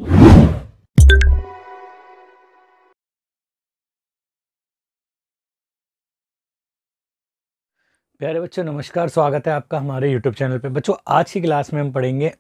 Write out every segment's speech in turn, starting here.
प्यारे बच्चों नमस्कार, स्वागत है आपका हमारे यूट्यूब चैनल पे। बच्चों आज की क्लास में हम पढ़ेंगे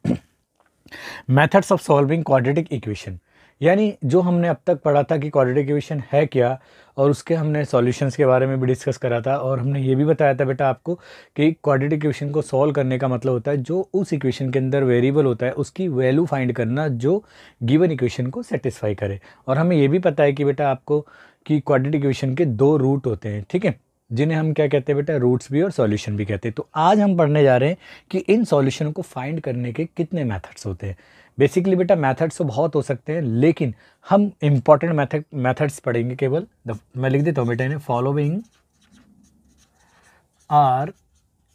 methods of solving quadratic equation. यानी जो हमने अब तक पढ़ा था कि क्वाड्रेटिक इक्वेशन है क्या, और उसके हमने सॉल्यूशंस के बारे में भी डिस्कस करा था। और हमने ये भी बताया था बेटा आपको कि क्वाड्रेटिक इक्वेशन को सॉल्व करने का मतलब होता है जो उस इक्वेशन के अंदर वेरिएबल होता है उसकी वैल्यू फाइंड करना जो गिवन इक्वेशन को सेटिस्फाई करे। और हमें ये भी पता है कि बेटा आपको कि क्वाड्रेटिक इक्वेशन के दो रूट होते हैं, ठीक है, जिन्हें हम क्या कहते हैं बेटा, रूट्स भी और सॉल्यूशन भी कहते हैं। तो आज हम पढ़ने जा रहे हैं कि इन सॉल्यूशन को फाइंड करने के कितने मेथड्स होते हैं। बेसिकली बेटा मेथड्स तो बहुत हो सकते हैं, लेकिन हम इंपॉर्टेंट मेथड्स पढ़ेंगे केवल। मैं लिख देता हूँ बेटा इन्हें, following are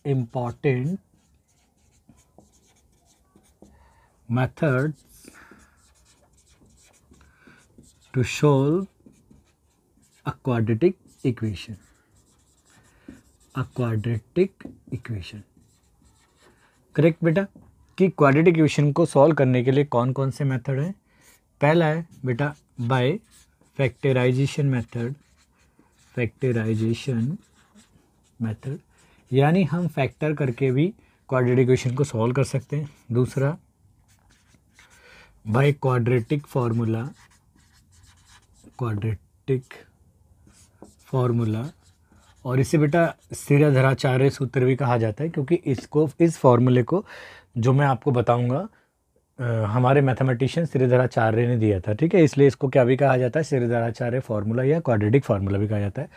important methods to solve a quadratic equation. Quadratic equation correct बेटा। कि क्वाड्रेटिक इक्वेशन को सॉल्व करने के लिए कौन कौन से मेथड हैं। पहला है बेटा by factorization method. Factorization method यानी हम फैक्टर करके भी क्वाड्रेटिक इक्वेशन को सॉल्व कर सकते हैं। दूसरा by quadratic formula. Quadratic formula, और इसे बेटा स्थिराधाराचार्य सूत्र भी कहा जाता है, क्योंकि इस फॉर्मूले को जो मैं आपको बताऊंगा हमारे मैथमेटिशियन स्थिराधाराचार्य ने दिया था, ठीक है, इसलिए इसको क्या भी कहा जाता है, स्थिराधाराचार्य फार्मूला या क्वाड्रेटिक फार्मूला भी कहा जाता है।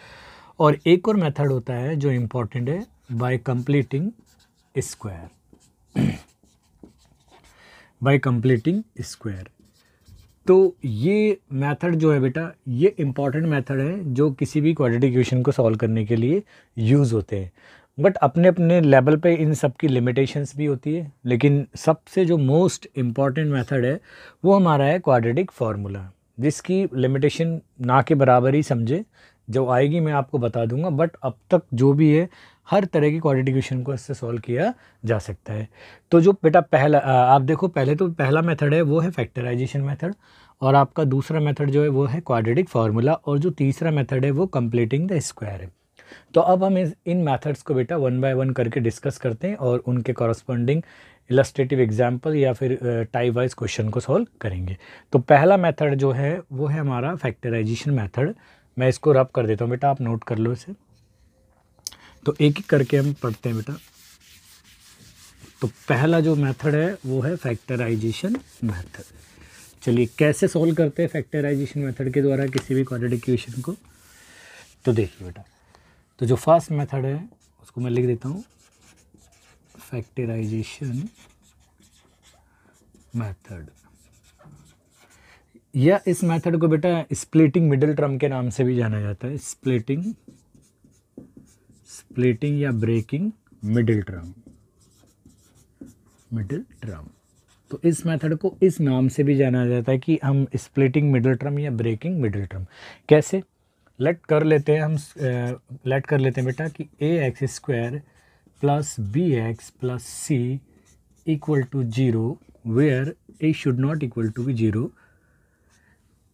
और एक और मेथड होता है जो इम्पोर्टेंट है, bye completing square. Bye completing square. तो ये मेथड जो है बेटा, ये इम्पॉर्टेंट मेथड है जो किसी भी क्वाड्रेटिक इक्वेशन को सॉल्व करने के लिए यूज़ होते हैं। बट अपने अपने लेवल पे इन सब की लिमिटेशंस भी होती है, लेकिन सबसे जो मोस्ट इम्पॉर्टेंट मेथड है वो हमारा है क्वाड्रेटिक फार्मूला, जिसकी लिमिटेशन ना के बराबर ही समझे, जो आएगी मैं आपको बता दूंगा। बट अब तक जो भी है हर तरह की क्वाड्रेटिक इक्वेशन को इससे सॉल्व किया जा सकता है। तो जो बेटा पहला आप देखो, पहले तो पहला मेथड है वो है फैक्टराइजेशन मेथड, और आपका दूसरा मेथड जो है वो है क्वाड्रेटिक फार्मूला, और जो तीसरा मेथड है वो कंप्लीटिंग द स्क्वायर है। तो अब हम इन मेथड्स को बेटा वन बाय वन करके डिस्कस करते हैं और उनके कॉरस्पॉन्डिंग इलस्ट्रेटिव एग्जाम्पल या फिर टाइप वाइज क्वेश्चन को सॉल्व करेंगे। तो पहला मेथड जो है वो है हमारा फैक्टराइजेशन मेथड। मैं इसको रब कर देता हूँ बेटा, आप नोट कर लो इसे। तो एक एक करके हम पढ़ते हैं बेटा। तो पहला जो मेथड है वो है फैक्टराइजेशन मेथड। चलिए कैसे सॉल्व करते हैं फैक्टराइजेशन मेथड के द्वारा किसी भी क्वाड्रेटिक इक्वेशन को। तो देखिए बेटा, तो जो फर्स्ट मेथड है उसको मैं लिख देता हूँ, फैक्टराइजेशन मेथड, या इस मेथड को बेटा स्प्लिटिंग मिडिल टर्म के नाम से भी जाना जाता है। स्प्लिटिंग या ब्रेकिंग मिडिल टर्म। तो इस मेथड को इस नाम से भी जाना जाता है कि हम स्प्लिटिंग मिडिल टर्म या ब्रेकिंग मिडिल टर्म। कैसे लेट कर लेते हैं बेटा कि ax² plus bx plus c equal to 0 where a should not equal to be 0।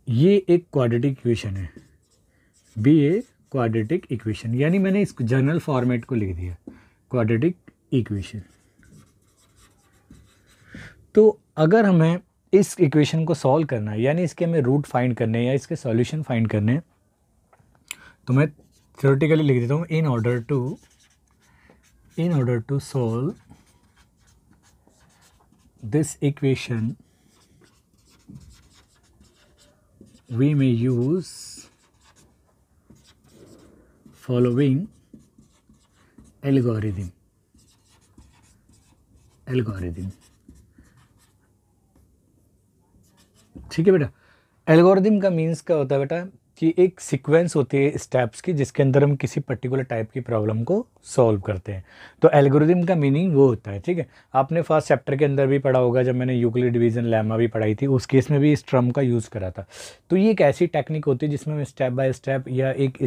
ये एक क्वाड्रेटिक इक्वेशन है, बी ए क्वाड्रेटिक इक्वेशन, यानी मैंने इस जनरल फॉर्मेट को लिख दिया क्वाड्रेटिक इक्वेशन। तो अगर हमें इस इक्वेशन को सॉल्व करना है, यानी इसके हमें रूट फाइंड करने हैं या इसके सॉल्यूशन फाइंड करने हैं, तो मैं थ्योरेटिकली लिख देता हूँ, in order to solve this equation we may use following algorithm. ठीक है बेटा। एल्गोरिथम का मीन्स क्या होता है बेटा कि एक सीक्वेंस होती है स्टेप्स की जिसके अंदर हम किसी पर्टिकुलर टाइप की प्रॉब्लम को सॉल्व करते हैं। तो एल्गोरिथम का मीनिंग वो होता है, ठीक है। आपने फर्स्ट चैप्टर के अंदर भी पढ़ा होगा, जब मैंने यूक्लिड डिवीजन लेमा भी पढ़ाई थी, उस केस में भी इस टर्म का यूज़ करा था। तो ये एक ऐसी टेक्निक होती है जिसमें हम स्टेप बाय स्टेप या एक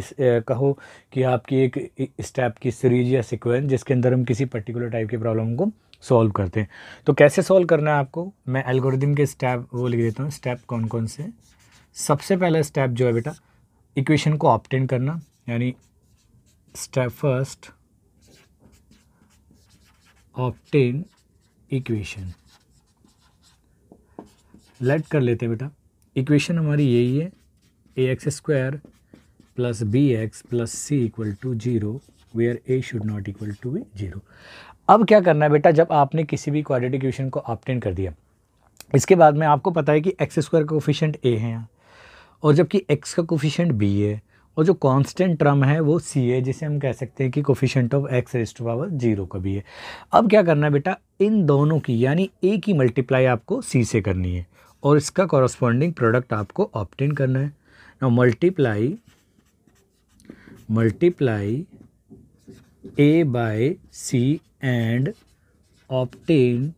कहो कि आपकी एक स्टेप की सीरीज या सिक्वेंस जिसके अंदर हम किसी पर्टिकुलर टाइप की प्रॉब्लम को सॉल्व करते हैं। तो कैसे सॉल्व करना है आपको, मैं एल्गोरिदम के स्टेप वो लिख देता हूँ, स्टेप कौन कौन से। सबसे पहला स्टेप जो है बेटा, इक्वेशन को ऑब्टेन करना, यानी step first obtain equation. Let कर लेते हैं बेटा, इक्वेशन हमारी यही है, ax² plus bx plus c equal to 0 where a should not equal to be 0। अब क्या करना है बेटा, जब आपने किसी भी क्वाड्रेटिक इक्वेशन को ऑब्टेन कर दिया, इसके बाद में आपको पता है कि x² का कोफिशिएंट a है यहाँ, और जबकि x का कोफिशिएंट b है, और जो कांस्टेंट टर्म है वो c है, जिसे हम कह सकते हैं कि कोफिशिएंट ऑफ x⁻0 का भी है। अब क्या करना है बेटा, इन दोनों की यानी a की मल्टीप्लाई आपको c से करनी है, और इसका कॉरस्पॉन्डिंग प्रोडक्ट आपको ऑब्टेन करना है। Now multiply a by c and obtain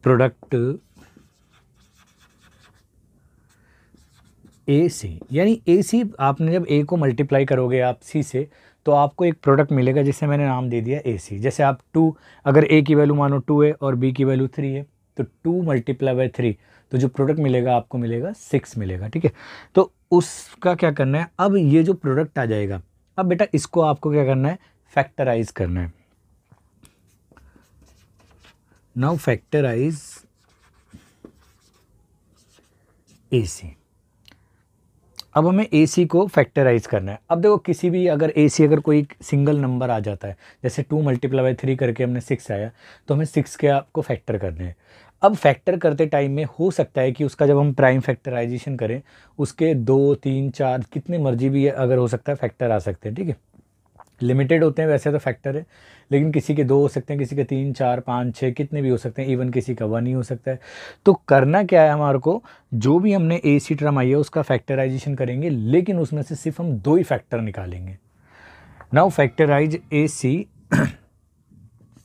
product A C, यानी ए सी आपने जब ए को मल्टीप्लाई करोगे आप सी से, तो आपको एक प्रोडक्ट मिलेगा जिसे मैंने नाम दे दिया ए सी। जैसे आप 2, अगर ए की वैल्यू मानो 2 है और बी की वैल्यू 3 है, तो 2 मल्टीप्लाई बाय 3, तो जो प्रोडक्ट मिलेगा आपको मिलेगा 6 मिलेगा, ठीक है। तो उसका क्या करना है, अब ये जो प्रोडक्ट आ जाएगा, अब बेटा इसको आपको क्या करना है, फैक्टराइज करना है। नाउ फैक्टराइज ए सी। अब हमें ए सी को फैक्टराइज करना है। अब देखो किसी भी अगर ए सी अगर कोई सिंगल नंबर आ जाता है, जैसे 2 मल्टीप्लाई बाय 3 करके हमने 6 आया, तो हमें 6 के आपको फैक्टर करने हैं। अब फैक्टर करते टाइम में हो सकता है कि उसका जब हम प्राइम फैक्टराइजेशन करें, उसके 2, 3, 4 कितने मर्जी भी अगर हो सकता है फैक्टर आ सकते हैं, ठीक है। लिमिटेड होते हैं वैसे तो फैक्टर है, लेकिन किसी के 2 हो सकते हैं, किसी के 3, 4, 5, 6 कितने भी हो सकते हैं, इवन किसी का 1 ही हो सकता है। तो करना क्या है हमारे को, जो भी हमने ए सी टर्म आई है उसका फैक्टराइजेशन करेंगे, लेकिन उसमें से सिर्फ हम 2 ही फैक्टर निकालेंगे। नाउ फैक्टराइज ए सी।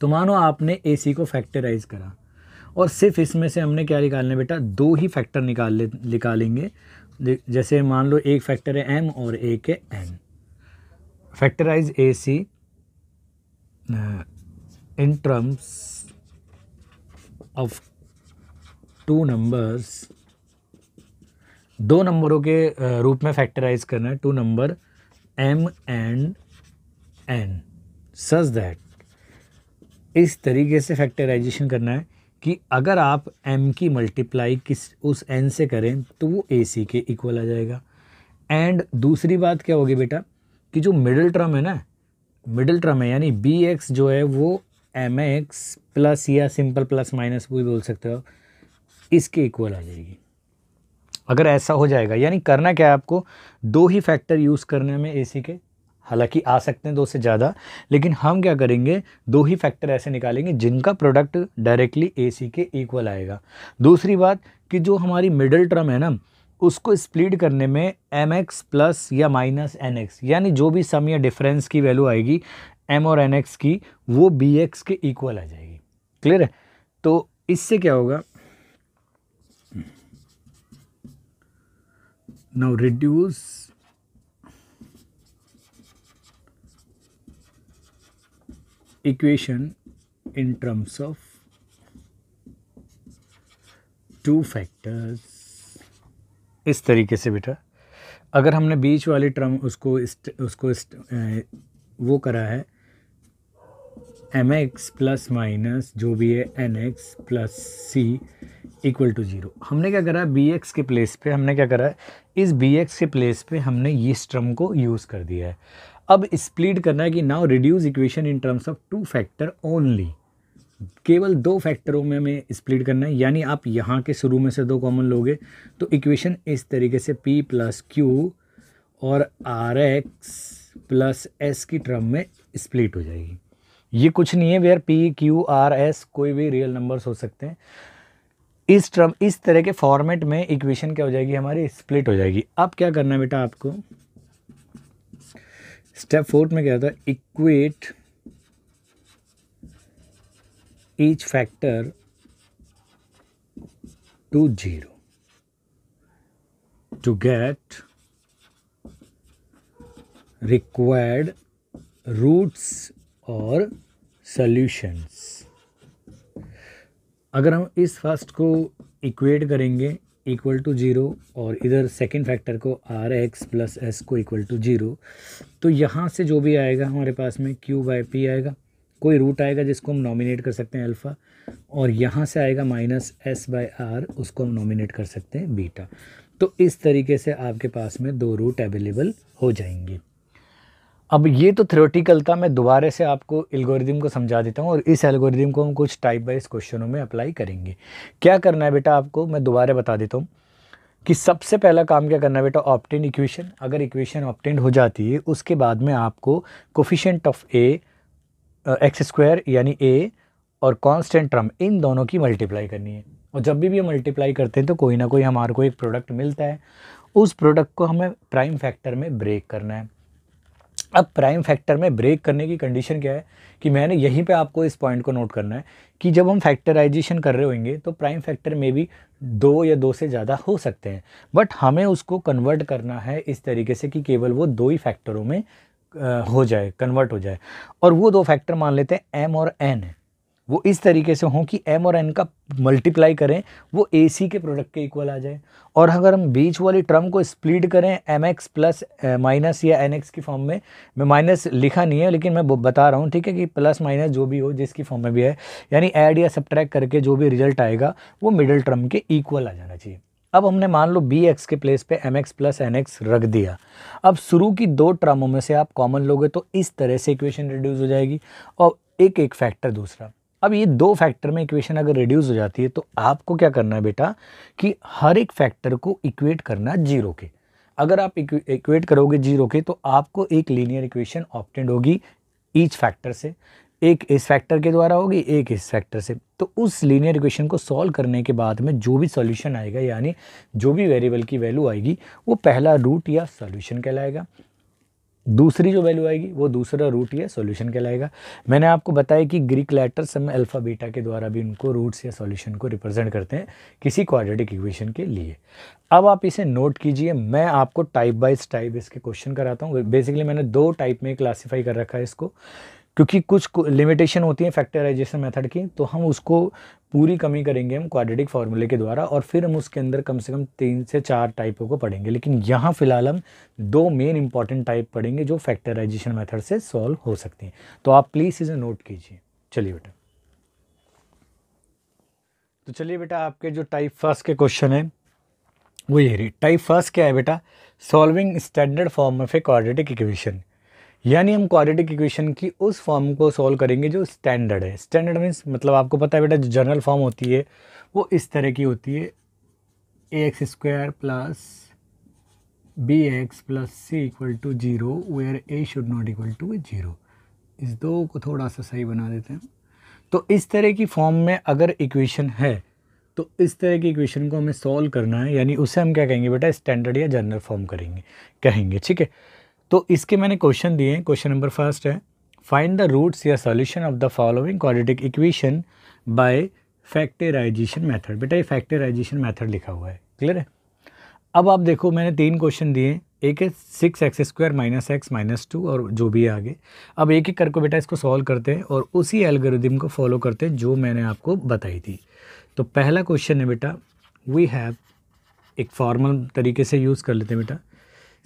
तो मानो आपने ए सी को फैक्टराइज करा, और सिर्फ इसमें से हमने क्या निकालना है बेटा, 2 ही फैक्टर निकालेंगे। जैसे मान लो एक फैक्टर है m और एक है n। Factorize a c in terms of 2 numbers, 2 नंबरों के रूप में फैक्टराइज करना है, 2 number m and n, such that, इस तरीके से फैक्टराइजेशन करना है कि अगर आप m की मल्टीप्लाई उस n से करें तो वो ए सी के इक्वल आ जाएगा। एंड दूसरी बात क्या होगी बेटा, कि जो मिडिल टर्म है ना, मिडिल टर्म है यानी बी एक्स जो है वो एम एक्स प्लस या सिंपल प्लस माइनस वो भी बोल सकते हो, इसके इक्वल आ जाएगी। अगर ऐसा हो जाएगा, यानी करना क्या है आपको, 2 ही फैक्टर यूज़ करने में ए सी के, हालांकि आ सकते हैं 2 से ज़्यादा, लेकिन हम क्या करेंगे, 2 ही फैक्टर ऐसे निकालेंगे जिनका प्रोडक्ट डायरेक्टली ए सी के इक्वल आएगा। दूसरी बात कि जो हमारी मिडिल टर्म है ना, उसको स्प्लिट करने में एम एक्स प्लस या माइनस एन एक्स, यानी जो भी सम या डिफरेंस की वैल्यू आएगी एम और एन एक्स की, वो बी एक्स के इक्वल आ जाएगी। क्लियर है। तो इससे क्या होगा, now reduce equation in terms of 2 factors. इस तरीके से बेटा, अगर हमने बीच वाली टर्म उसको वो करा है एम एक्स प्लस माइनस जो भी है n x plus c equal to 0, हमने क्या करा, बी एक्स के प्लेस पे हमने क्या करा है, इस बी एक्स के प्लेस पे हमने इस टर्म को यूज़ कर दिया है। अब स्प्लिट करना है कि now reduce equation in terms of 2 factor only, केवल 2 फैक्टरों में हमें स्प्लिट करना है। यानी आप यहाँ के शुरू में से 2 कॉमन लोगे तो इक्वेशन इस तरीके से p प्लस क्यू और आर एक्स प्लस एस की टर्म में स्प्लिट हो जाएगी। ये कुछ नहीं है where p q r s कोई भी रियल नंबर्स हो सकते हैं। इस तरह के फॉर्मेट में इक्वेशन क्या हो जाएगी हमारी, स्प्लिट हो जाएगी। अब क्या करना है बेटा आपको, स्टेप 4 में क्या था, equate each factor to 0 to get required roots or solutions. अगर हम इस फर्स्ट को इक्वेट करेंगे इक्वल टू 0 और इधर सेकंड फैक्टर को आर एक्स प्लस एस को इक्वल टू 0, तो यहाँ से जो भी आएगा हमारे पास में क्यू बाई पी आएगा, कोई रूट आएगा जिसको हम नॉमिनेट कर सकते हैं अल्फ़ा, और यहाँ से आएगा माइनस एस बाई आर, उसको हम नॉमिनेट कर सकते हैं बीटा। तो इस तरीके से आपके पास में दो रूट अवेलेबल हो जाएंगे। अब ये तो थ्योरेटिकल था, मैं दोबारा से आपको एल्गोरिदम को समझा देता हूँ और इस एल्गोरिदम को हम कुछ टाइप वाइज क्वेश्चनों में अप्लाई करेंगे। क्या करना है बेटा आपको, मैं दोबारा बता देता हूँ कि सबसे पहला काम क्या करना है बेटा, ऑब्टेन इक्वेशन। अगर इक्वेशन ऑब्टेन हो जाती है उसके बाद में आपको coefficient of A x square यानी ए और कांस्टेंट टर्म इन दोनों की मल्टीप्लाई करनी है। और जब भी मल्टीप्लाई करते हैं तो कोई ना कोई हमारे को एक प्रोडक्ट मिलता है, उस प्रोडक्ट को हमें प्राइम फैक्टर में ब्रेक करना है। अब प्राइम फैक्टर में ब्रेक करने की कंडीशन क्या है कि मैंने यहीं पे आपको इस पॉइंट को नोट करना है कि जब हम फैक्टराइजेशन कर रहे होंगे तो प्राइम फैक्टर में भी 2 या 2 से ज़्यादा हो सकते हैं, बट हमें उसको कन्वर्ट करना है इस तरीके से कि केवल वो 2 ही फैक्टरों में हो जाए, कन्वर्ट हो जाए। और वो 2 फैक्टर मान लेते हैं m और n है, वो इस तरीके से हों कि m और n का मल्टीप्लाई करें वो AC के प्रोडक्ट के इक्वल आ जाए। और अगर हम बीच वाली टर्म को स्प्लिट करें mx प्लस माइनस या nx की फॉर्म में, मैं माइनस लिखा नहीं है लेकिन मैं बता रहा हूँ, ठीक है, कि प्लस माइनस जो भी हो जिसकी फॉर्म में भी है, यानी ऐड या सब्ट्रैक्ट करके जो भी रिजल्ट आएगा वो मिडिल टर्म के इक्वल आ जाना चाहिए। अब हमने मान लो बी एक्स के प्लेस पे m x plus n x रख दिया। अब शुरू की 2 टर्मों में से आप कॉमन लोगे तो इस तरह से इक्वेशन रिड्यूस हो जाएगी और एक एक फैक्टर दूसरा। अब ये 2 फैक्टर में इक्वेशन अगर रिड्यूस हो जाती है तो आपको क्या करना है बेटा कि हर एक फैक्टर को इक्वेट करना 0 के। अगर आप इक्वेट करोगे 0 के तो आपको एक लीनियर इक्वेशन ऑब्टेंड होगी ईच फैक्टर से, एक इस फैक्टर के द्वारा होगी, एक इस फैक्टर से। तो उस लीनियर इक्वेशन को सॉल्व करने के बाद में जो भी सॉल्यूशन आएगा यानी जो भी वेरिएबल की वैल्यू आएगी वो पहला रूट या सॉल्यूशन कहलाएगा, दूसरी जो वैल्यू आएगी वो दूसरा रूट या सॉल्यूशन कहलाएगा। मैंने आपको बताया कि ग्रीक लेटर्स में अल्फ़ा बीटा के द्वारा भी उनको रूट्स या सॉल्यूशन को रिप्रेजेंट करते हैं किसी क्वाड्रेटिक इक्वेशन के लिए। अब आप इसे नोट कीजिए, मैं आपको टाइप बाइज टाइप इसके क्वेश्चन कराता हूँ। बेसिकली मैंने 2 टाइप में क्लासीफाई कर रखा है इसको, क्योंकि कुछ लिमिटेशन होती है फैक्टराइजेशन मेथड की, तो हम उसको पूरी कमी करेंगे हम क्वाड्रेटिक फार्मूले के द्वारा, और फिर हम उसके अंदर कम से कम 3 से 4 टाइपों को पढ़ेंगे। लेकिन यहाँ फिलहाल हम 2 मेन इंपॉर्टेंट टाइप पढ़ेंगे जो फैक्टराइजेशन मेथड से सॉल्व हो सकती हैं। तो आप प्लीज़ इसे नोट कीजिए। चलिए बेटा, तो चलिए बेटा, आपके जो टाइप फर्स्ट के क्वेश्चन है वो ये रही। टाइप फर्स्ट क्या है बेटा, solving standard form of A quadratic equation, यानी हम क्वाड्रेटिक इक्वेशन की उस फॉर्म को सॉल्व करेंगे जो स्टैंडर्ड है। स्टैंडर्ड मीन्स मतलब आपको पता है बेटा, जो जनरल फॉर्म होती है वो इस तरह की होती है, ax square plus b x plus c equal to 0 where a should not equal to 0। इस 2 को थोड़ा सा सही बना देते हैं। तो इस तरह की फॉर्म में अगर इक्वेशन है तो इस तरह की इक्वेशन को हमें सॉल्व करना है, यानी उसे हम क्या कहेंगे बेटा, स्टैंडर्ड या जनरल फॉर्म कहेंगे, ठीक है। तो इसके मैंने क्वेश्चन दिए हैं। क्वेश्चन नंबर फर्स्ट है, फाइंड द रूट्स या solution of the following quadratic equation by factorization method. बेटा ये फैक्टराइजेशन मेथड लिखा हुआ है, क्लियर है। अब आप देखो, मैंने 3 क्वेश्चन दिए, एक है 6x square minus x minus 2 और जो भी है आगे। अब एक एक करके बेटा इसको सॉल्व करते हैं और उसी एल्गोरिदम को फॉलो करते हैं जो मैंने आपको बताई थी। तो पहला क्वेश्चन है बेटा, वी हैव, एक फॉर्मल तरीके से यूज़ कर लेते हैं बेटा,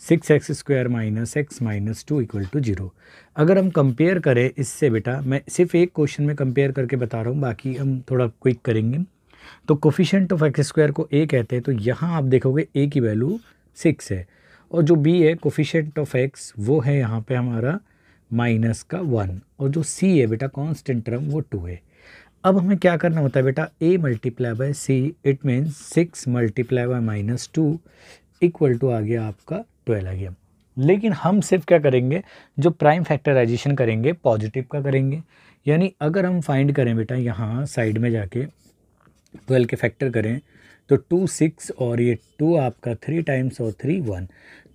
6x square minus x minus 2 equal to 0। अगर हम कंपेयर करें इससे बेटा, मैं सिर्फ एक क्वेश्चन में कंपेयर करके बता रहा हूँ, बाकी हम थोड़ा क्विक करेंगे। तो कोफिशिएंट ऑफ एक्स स्क्वायर को a कहते हैं, तो यहाँ आप देखोगे a की वैल्यू 6 है, और जो b है कोफिशिएंट ऑफ x वो है यहाँ पे हमारा माइनस का 1, और जो c है बेटा कांस्टेंट टर्म वो 2 है। अब हमें क्या करना होता है बेटा, a multiply by c, it means 6 multiply by minus 2 equal to आ गया आपका 12 आ गया। लेकिन हम सिर्फ क्या करेंगे, जो प्राइम फैक्टराइजेशन करेंगे पॉजिटिव का करेंगे, यानी अगर हम फाइंड करें बेटा यहाँ साइड में जाके 12 के फैक्टर करें तो 2 6 और ये 2 आपका 3 टाइम्स और 3 1,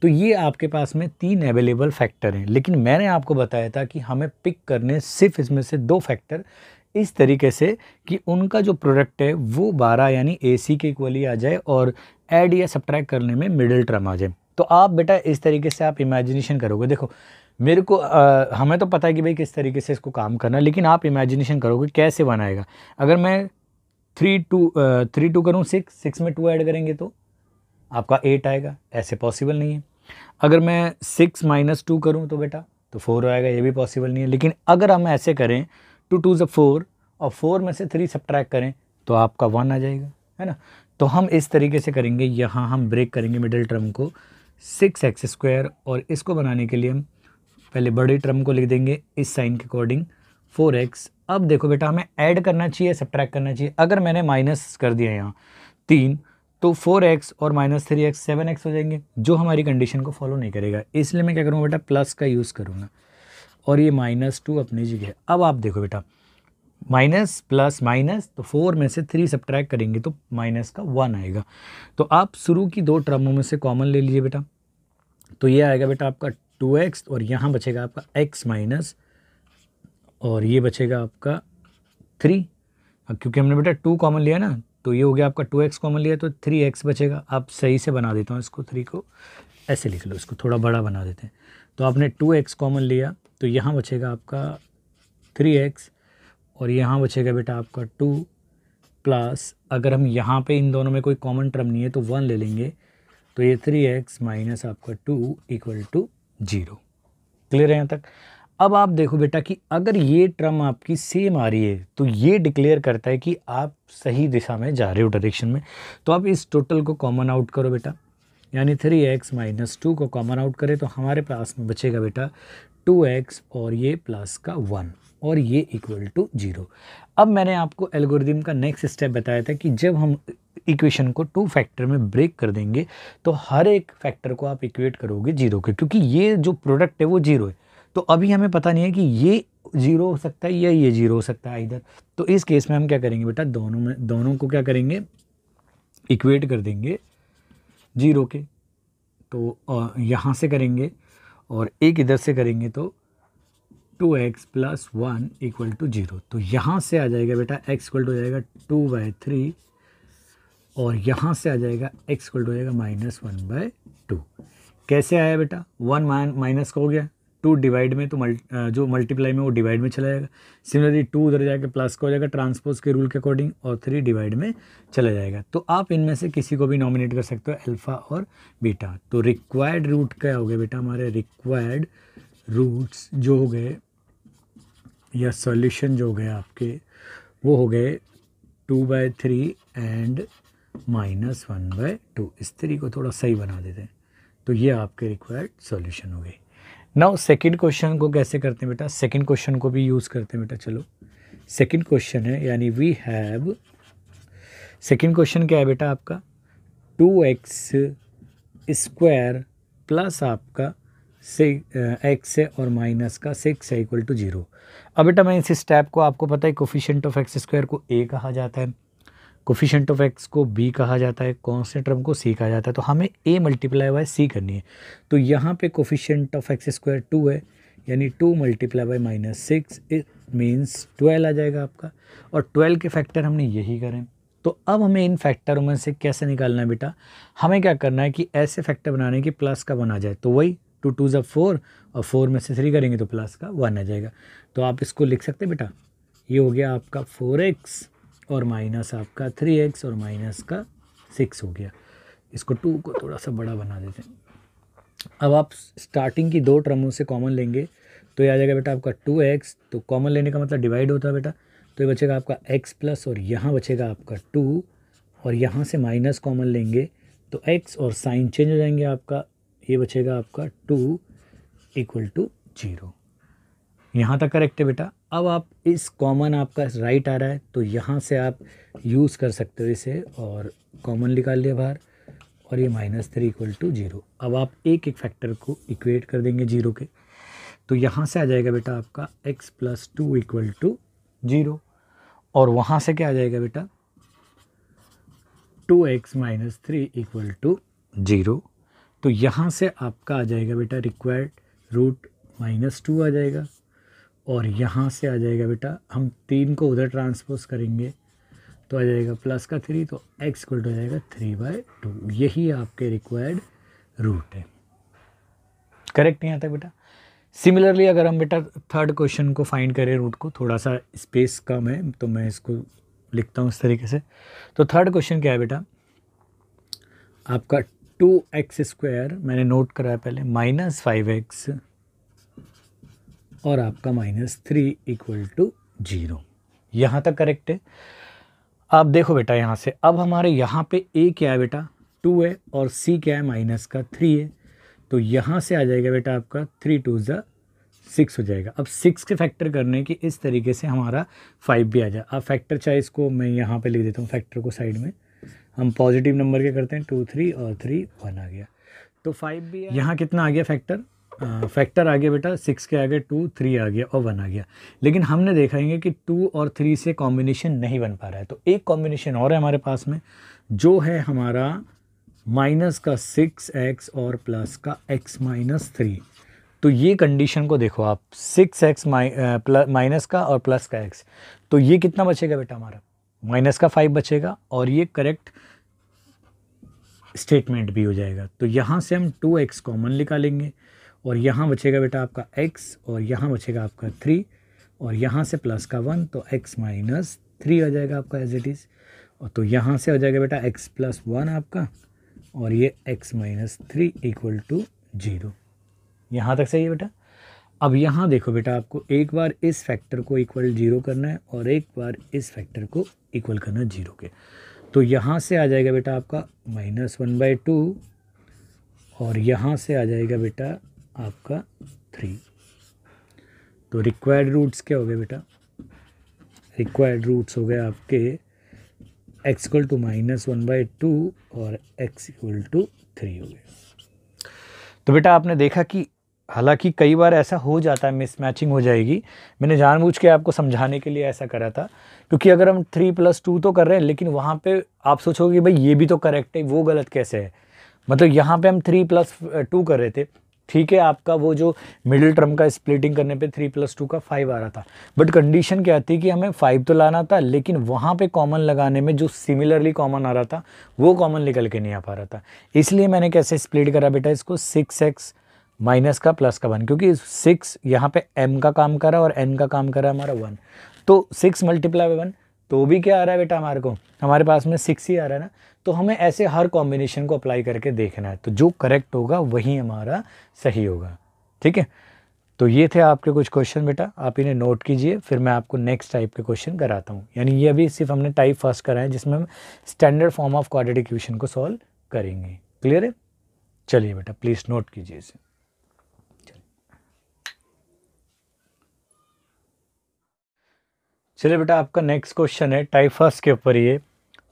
तो ये आपके पास में 3 अवेलेबल फैक्टर हैं। लेकिन मैंने आपको बताया था कि हमें पिक करने सिर्फ इसमें से 2 फैक्टर, इस तरीके से कि उनका जो प्रोडक्ट है वो 12 यानी AC के इक्वली आ जाए और ऐड या सब्ट्रैक्ट करने में मिडिल टर्म आ जाए। तो आप बेटा इस तरीके से आप इमेजिनेशन करोगे, देखो मेरे को हमें तो पता है कि भाई किस तरीके से इसको काम करना है, लेकिन आप इमेजिनेशन करोगे कैसे बनाएगा। अगर मैं 3 2 करूँ, 6 में 2 ऐड करेंगे तो आपका 8 आएगा, ऐसे पॉसिबल नहीं है। अगर मैं 6 माइनस 2 करूँ तो बेटा तो 4 आएगा, ये भी पॉसिबल नहीं है। लेकिन अगर हम ऐसे करें 2 2 4 और 4 में से 3 सब्ट्रैक्ट करें तो आपका 1 आ जाएगा, है ना। तो हम इस तरीके से करेंगे, यहाँ हम ब्रेक करेंगे मिडिल टर्म को 6x², और इसको बनाने के लिए हम पहले बड़ी टर्म को लिख देंगे इस साइन के अकॉर्डिंग 4x। अब देखो बेटा हमें ऐड करना चाहिए, सब्ट्रैक्ट करना चाहिए। अगर मैंने माइनस कर दिया यहाँ 3, तो 4x और माइनस 3x 7x हो जाएंगे, जो हमारी कंडीशन को फॉलो नहीं करेगा। इसलिए मैं क्या करूँगा बेटा, प्लस का यूज़ करूँगा, और ये -2 अपनी जगह। अब आप देखो बेटा, माइनस प्लस माइनस, तो 4 में से 3 सब्ट्रैक्ट करेंगे तो माइनस का 1 आएगा। तो आप शुरू की 2 टर्मों में से कॉमन ले लीजिए बेटा, तो ये आएगा बेटा आपका 2x, और यहाँ बचेगा आपका x माइनस, और ये बचेगा आपका 3। अब क्योंकि हमने बेटा 2 कॉमन लिया ना, तो ये हो गया आपका 2x कॉमन लिया तो 3x बचेगा। आप सही से बना देता हूँ इसको, 3 को ऐसे लिख लो, इसको थोड़ा बड़ा बना देते हैं। तो आपने 2x कॉमन लिया तो यहाँ बचेगा आपका 3x, और यहाँ बचेगा बेटा आपका 2 प्लस, अगर हम यहाँ पे इन दोनों में कोई कॉमन टर्म नहीं है तो 1 ले लेंगे, तो ये 3x माइनस आपका 2 इक्वल टू 0। क्लियर है यहाँ तक। अब आप देखो बेटा कि अगर ये टर्म आपकी सेम आ रही है तो ये डिक्लेयर करता है कि आप सही दिशा में जा रहे हो, डायरेक्शन में। तो आप इस टोटल को कॉमन आउट करो बेटा, यानी 3x माइनस 2 को कॉमन आउट करें तो हमारे पास में बचेगा बेटा 2x और ये प्लस का 1, और ये इक्वल टू 0। अब मैंने आपको एल्गोरिदम का नेक्स्ट स्टेप बताया था कि जब हम इक्वेशन को 2 फैक्टर में ब्रेक कर देंगे तो हर एक फैक्टर को आप इक्वेट करोगे 0 के, क्योंकि ये जो प्रोडक्ट है वो 0 है। तो अभी हमें पता नहीं है कि ये 0 हो सकता है या ये 0 हो सकता है इधर। तो इस केस में हम क्या करेंगे बेटा, दोनों को क्या करेंगे, इक्वेट कर देंगे 0 के। तो यहाँ से करेंगे और एक इधर से करेंगे तो 2x प्लस 1 इक्वल टू 0। तो यहाँ से आ जाएगा बेटा x इक्वल टू हो जाएगा 2/3, और यहाँ से आ जाएगा x इक्वल टू हो जाएगा -1/2। कैसे आया बेटा, 1 माइनस का हो गया, 2 डिवाइड में तो जो मल्टीप्लाई में वो डिवाइड में चला जाएगा। सिमिलरली 2 उधर जाके प्लस का हो जाएगा ट्रांसपोज के रूल के अकॉर्डिंग, और 3 डिवाइड में चला जाएगा। तो आप इनमें से किसी को भी नॉमिनेट कर सकते हो, अल्फ़ा और बीटा। तो रिक्वायर्ड रूट क्या हो गया बेटा, हमारे रिक्वायर्ड रूट्स जो हो गए या सॉल्यूशन जो हो गए आपके, वो हो गए 2/3 एंड -1/2। इस 3 को थोड़ा सही बना देते हैं, तो ये आपके रिक्वायर्ड सॉल्यूशन हो गई। नाउ सेकंड क्वेश्चन को कैसे करते हैं बेटा, सेकंड क्वेश्चन को भी यूज़ करते हैं बेटा। चलो सेकंड क्वेश्चन है, यानी वी हैव, सेकंड क्वेश्चन क्या है बेटा आपका, 2x² प्लस आपका x है और माइनस का 6 है इक्वल टू 0। अब बेटा मैं इस स्टेप को, आपको पता है कोफिशिएंट ऑफ x² को a कहा जाता है, कोफिशिएंट ऑफ x को b कहा जाता है, कांस्टेंट टर्म को c कहा जाता है। तो हमें a मल्टीप्लाई बाय c करनी है। तो यहाँ पे कोफिशिएंट ऑफ x² 2 है, यानी 2 मल्टीप्लाई बाय -6 इट मीन्स 12 आ जाएगा आपका, और 12 के फैक्टर हमने यही करें। तो अब हमें इन फैक्टरों में से कैसे निकालना है बेटा, हमें क्या करना है कि ऐसे फैक्टर बनाने की प्लस का 1 आ जाए। तो वही 2 2 ज़ा 4, और 4 में से 3 करेंगे तो प्लस का 1 आ जाएगा। तो आप इसको लिख सकते हैं बेटा, ये हो गया आपका 4x और माइनस आपका 3x और माइनस का 6 हो गया। इसको 2 को थोड़ा सा बड़ा बना देते हैं। अब आप स्टार्टिंग की 2 टर्मों से कॉमन लेंगे तो ये आ जाएगा बेटा आपका 2x, तो कॉमन लेने का मतलब डिवाइड होता है बेटा, तो ये बचेगा आपका x प्लस, और यहाँ बचेगा आपका 2, और यहाँ से माइनस कॉमन लेंगे तो x और साइन चेंज हो जाएंगे आपका, ये बचेगा आपका 2 इक्वल टू 0। यहाँ तक करेक्ट है बेटा। अब आप इस कॉमन आपका राइट आ रहा है तो यहाँ से आप यूज़ कर सकते हो इसे, और कॉमन निकाल लिया बाहर, और ये -3 इक्वल टू 0। अब आप एक एक फैक्टर को इक्वेट कर देंगे 0 के, तो यहाँ से आ जाएगा बेटा आपका x प्लस 2 इक्वल टू 0, और वहाँ से क्या आ जाएगा बेटा 2x माइनस 3 इक्वल टू 0। तो यहाँ से आपका आ जाएगा बेटा रिक्वायर्ड रूट -2 आ जाएगा, और यहाँ से आ जाएगा बेटा, हम 3 को उधर ट्रांसपोज करेंगे तो आ जाएगा प्लस का 3, तो x इक्वल टू आ जाएगा 3/2। यही आपके रिक्वायर्ड रूट है। करेक्ट है यहाँ तक बेटा। सिमिलरली अगर हम बेटा थर्ड क्वेश्चन को फाइंड करें रूट को, थोड़ा सा स्पेस कम है तो मैं इसको लिखता हूँ इस तरीके से। तो थर्ड क्वेश्चन क्या है बेटा, आपका 2x² मैंने नोट कराया पहले -5x और आपका -3 = 0। यहाँ तक करेक्ट है। आप देखो बेटा यहाँ से, अब हमारे यहाँ पे a क्या है बेटा 2 है और c क्या है -3 है। तो यहाँ से आ जाएगा बेटा आपका 3 2 6 हो जाएगा। अब 6 के फैक्टर करने की इस तरीके से हमारा 5 भी आ जाए। अब फैक्टर चाहे इसको मैं यहाँ पे लिख देता हूँ, फैक्टर को साइड में हम पॉजिटिव नंबर के करते हैं 2 3 और 3 1 आ गया। तो 5 भी है। यहाँ कितना आ गया फैक्टर, फैक्टर आ गया बेटा 6 के आगे 2 3 आ गया और 1 आ गया। लेकिन हमने देखेंगे कि 2 और 3 से कॉम्बिनेशन नहीं बन पा रहा है। तो एक कॉम्बिनेशन और है हमारे पास में, जो है हमारा माइनस का 6x और प्लस का x -3। तो ये कंडीशन को देखो आप, 6x माइनस का और प्लस का x, तो ये कितना बचेगा बेटा हमारा माइनस का 5 बचेगा और ये करेक्ट स्टेटमेंट भी हो जाएगा। तो यहाँ से हम 2x कॉमन निकालेंगे और यहाँ बचेगा बेटा आपका x और यहाँ बचेगा आपका 3 और यहाँ से प्लस का 1 तो x -3 आ जाएगा आपका एज इट इज़। और तो यहाँ से हो जाएगा बेटा x + 1 आपका और ये x -3 = 0। यहाँ तक सही है बेटा। अब यहाँ देखो बेटा, आपको एक बार इस फैक्टर को इक्वल 0 करना है और एक बार इस फैक्टर को इक्वल करना है 0 के। तो यहाँ से आ जाएगा बेटा आपका -1/2 और यहाँ से आ जाएगा बेटा आपका 3। तो रिक्वायर्ड रूट्स क्या हो गए बेटा, रिक्वायर्ड रूट्स हो गए आपके x = -1/2 और x = 3 हो गए। तो बेटा आपने देखा कि हालांकि कई बार ऐसा हो जाता है, मिसमैचिंग हो जाएगी। मैंने जानबूझ के आपको समझाने के लिए ऐसा करा था, क्योंकि अगर हम 3 + 2 तो कर रहे हैं लेकिन वहाँ पे आप सोचोगे भाई ये भी तो करेक्ट है, वो गलत कैसे है। मतलब यहाँ पे हम 3 + 2 कर रहे थे, ठीक है, आपका वो जो मिडिल टर्म का स्प्लिटिंग करने पे 3 + 2 का 5 आ रहा था, बट कंडीशन क्या थी कि हमें 5 तो लाना था, लेकिन वहाँ पे कॉमन लगाने में जो सिमिलरली कॉमन आ रहा था वो कॉमन निकल के नहीं आ पा रहा था। इसलिए मैंने कैसे स्प्लिट करा बेटा इसको, 6x माइनस का प्लस का 1, क्योंकि 6 यहाँ पे m का काम करा और n का काम करा हमारा 1। तो 6 × 1 तो भी क्या आ रहा है बेटा हमारे को, हमारे पास में 6 ही आ रहा है ना। तो हमें ऐसे हर कॉम्बिनेशन को अप्लाई करके देखना है, तो जो करेक्ट होगा वही हमारा सही होगा। ठीक है, तो ये थे आपके कुछ क्वेश्चन बेटा, आप इन्हें नोट कीजिए, फिर मैं आपको नेक्स्ट टाइप के क्वेश्चन कराता हूँ। यानी ये अभी सिर्फ हमने टाइप फर्स्ट करा है, जिसमें हम standard form of quadratic equation को सॉल्व करेंगे। क्लियर है? चलिए बेटा प्लीज़ नोट कीजिए इसे। चलिए बेटा, आपका नेक्स्ट क्वेश्चन है टाइप फर्स्ट के ऊपर, ये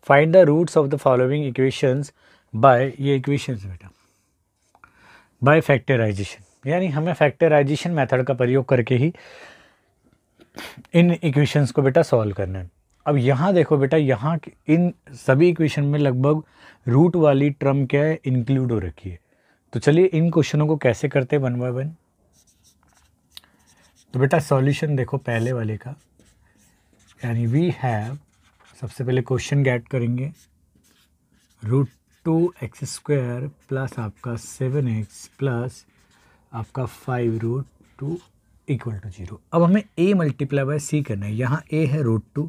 find the roots of the following equations by, ये इक्वेशंस बेटा बाय फैक्टराइजेशन। यानी हमें फैक्टराइजेशन मेथड का प्रयोग करके ही इन इक्वेशंस को बेटा सॉल्व करना है। अब यहाँ देखो बेटा, यहाँ इन सभी इक्वेशन में लगभग रूट वाली टर्म क्या है, इंक्लूड हो रखी है। तो चलिए इन क्वेश्चनों को कैसे करते हैं 1 बाय 1। तो बेटा सॉल्यूशन देखो पहले वाले का, यानी वी हैव, सबसे पहले क्वेश्चन गेट करेंगे √2x² प्लस आपका 7x प्लस आपका 5√2 = 0। अब हमें a × c करना है। यहाँ a है √2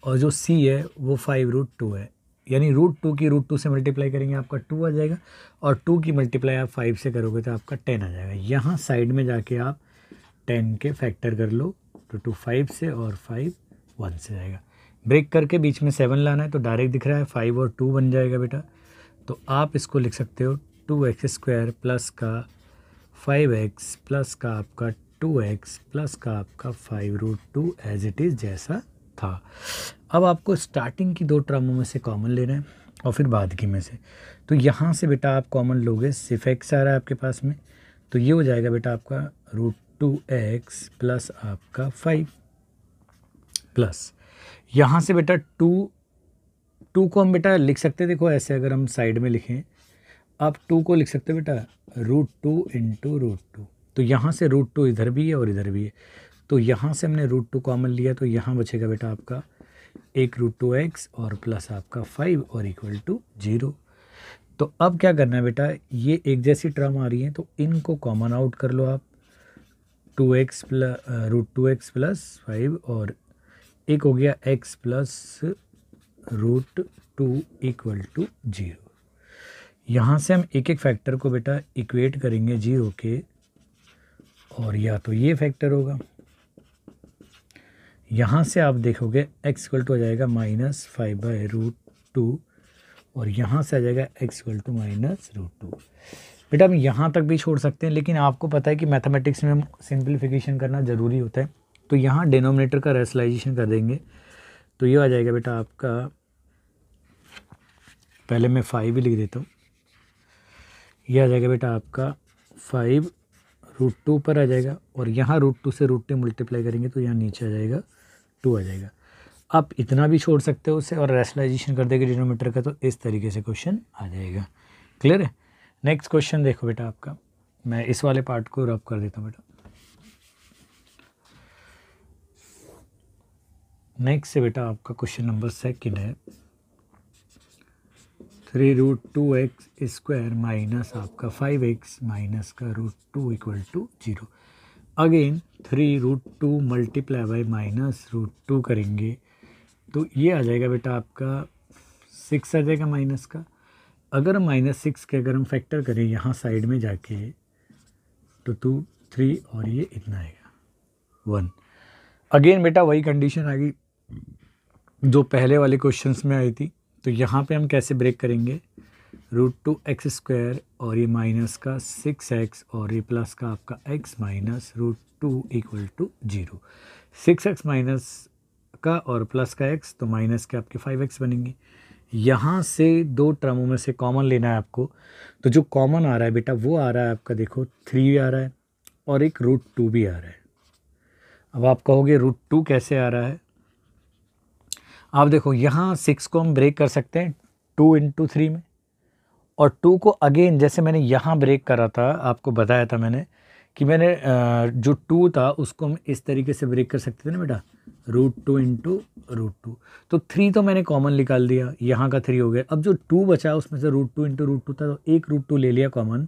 और जो c है वो 5√2 है, यानी √2 की √2 से मल्टीप्लाई करेंगे आपका 2 आ जाएगा और 2 की मल्टीप्लाई आप 5 से करोगे तो आपका 10 आ जाएगा। यहाँ साइड में जाके आप 10 के फैक्टर कर लो, तो 2 5 से और 5 1 से जाएगा। ब्रेक करके बीच में 7 लाना है तो डायरेक्ट दिख रहा है 5 और 2 बन जाएगा बेटा। तो आप इसको लिख सकते हो 2x² प्लस का 5x प्लस का आपका 2x प्लस का आपका 5√2 एज इट इज़ जैसा था। अब आपको स्टार्टिंग की 2 टर्मों में से कॉमन लेना है और फिर बाद की में से। तो यहाँ से बेटा आप कॉमन लोगे, सिर्फ x आ रहा है आपके पास में, तो ये हो जाएगा बेटा आपका √2x प्लस आपका 5 प्लस यहाँ से बेटा 2 को हम बेटा लिख सकते हैं, देखो ऐसे अगर हम साइड में लिखें, आप 2 को लिख सकते हैं बेटा √2 × √2। तो यहाँ से √2 इधर भी है और इधर भी है, तो यहाँ से हमने √2 कॉमन लिया, तो यहाँ बचेगा बेटा आपका एक √2x और प्लस आपका 5 और = 0। तो अब क्या करना है बेटा, ये एक जैसी टर्म आ रही है तो इनको कॉमन आउट कर लो आप। रूट 2x प्लस 5 और एक हो गया x प्लस √2 इक्वल टू 0। यहाँ से हम एक एक फैक्टर को बेटा इक्वेट करेंगे 0 के, और या तो ये फैक्टर होगा, यहाँ से आप देखोगे x इक्वल टू आ जाएगा -5/√2 और यहाँ से आ जाएगा x इक्वल टू -√2। बेटा हम यहाँ तक भी छोड़ सकते हैं, लेकिन आपको पता है कि मैथमेटिक्स में हम सिंप्लीफिकेशन करना ज़रूरी होता है, तो यहाँ डिनोमिनेटर का रैशनलाइजेशन कर देंगे। तो ये आ जाएगा बेटा आपका, पहले मैं 5 ही लिख देता हूँ, ये आ जाएगा बेटा आपका 5√2 पर आ जाएगा, और यहाँ √2 से √2 मल्टीप्लाई करेंगे तो यहाँ नीचे आ जाएगा 2 आ जाएगा। आप इतना भी छोड़ सकते हो उससे और रैशनलाइजेशन कर देंगे डिनोमिनेटर का, तो इस तरीके से क्वेश्चन आ जाएगा। क्लियर है? नेक्स्ट क्वेश्चन देखो बेटा आपका, मैं इस वाले पार्ट को रब कर देता हूँ बेटा। नेक्स्ट से बेटा आपका क्वेश्चन नंबर 2 है, 3√2x² माइनस आपका 5x माइनस का √2 equal to 0। Again 3√2 multiply by -√2 करेंगे तो ये आ जाएगा बेटा आपका 6 आ जाएगा माइनस का। अगर -6 के अगर हम फैक्टर करें यहाँ साइड में जाके तो 2, 3 और ये इतना आएगा 1। अगेन बेटा वही कंडीशन आ गई जो पहले वाले क्वेश्चंस में आई थी, तो यहाँ पे हम कैसे ब्रेक करेंगे, √2x² और ये माइनस का 6x और ये प्लस का आपका x minus √2 equal to 0। 6x minus का और प्लस का x तो माइनस के आपके 5x बनेंगे। यहाँ से दो टर्मों में से कॉमन लेना है आपको, तो जो कॉमन आ रहा है बेटा वो आ रहा है आपका, देखो 3 आ रहा है और एक √2 भी आ रहा है। अब आप कहोगे √2 कैसे आ रहा है, आप देखो यहाँ 6 को हम ब्रेक कर सकते हैं 2 इंटू 3 में, और 2 को अगेन जैसे मैंने यहाँ ब्रेक करा था, आपको बताया था मैंने कि मैंने जो 2 था उसको हम इस तरीके से ब्रेक कर सकते थे ना बेटा, √2 इंटू √2। तो 3 तो मैंने कॉमन निकाल दिया, यहाँ का 3 हो गया। अब जो 2 बचा उसमें से √2 इंटू √2 था, तो एक √2 ले लिया कॉमन,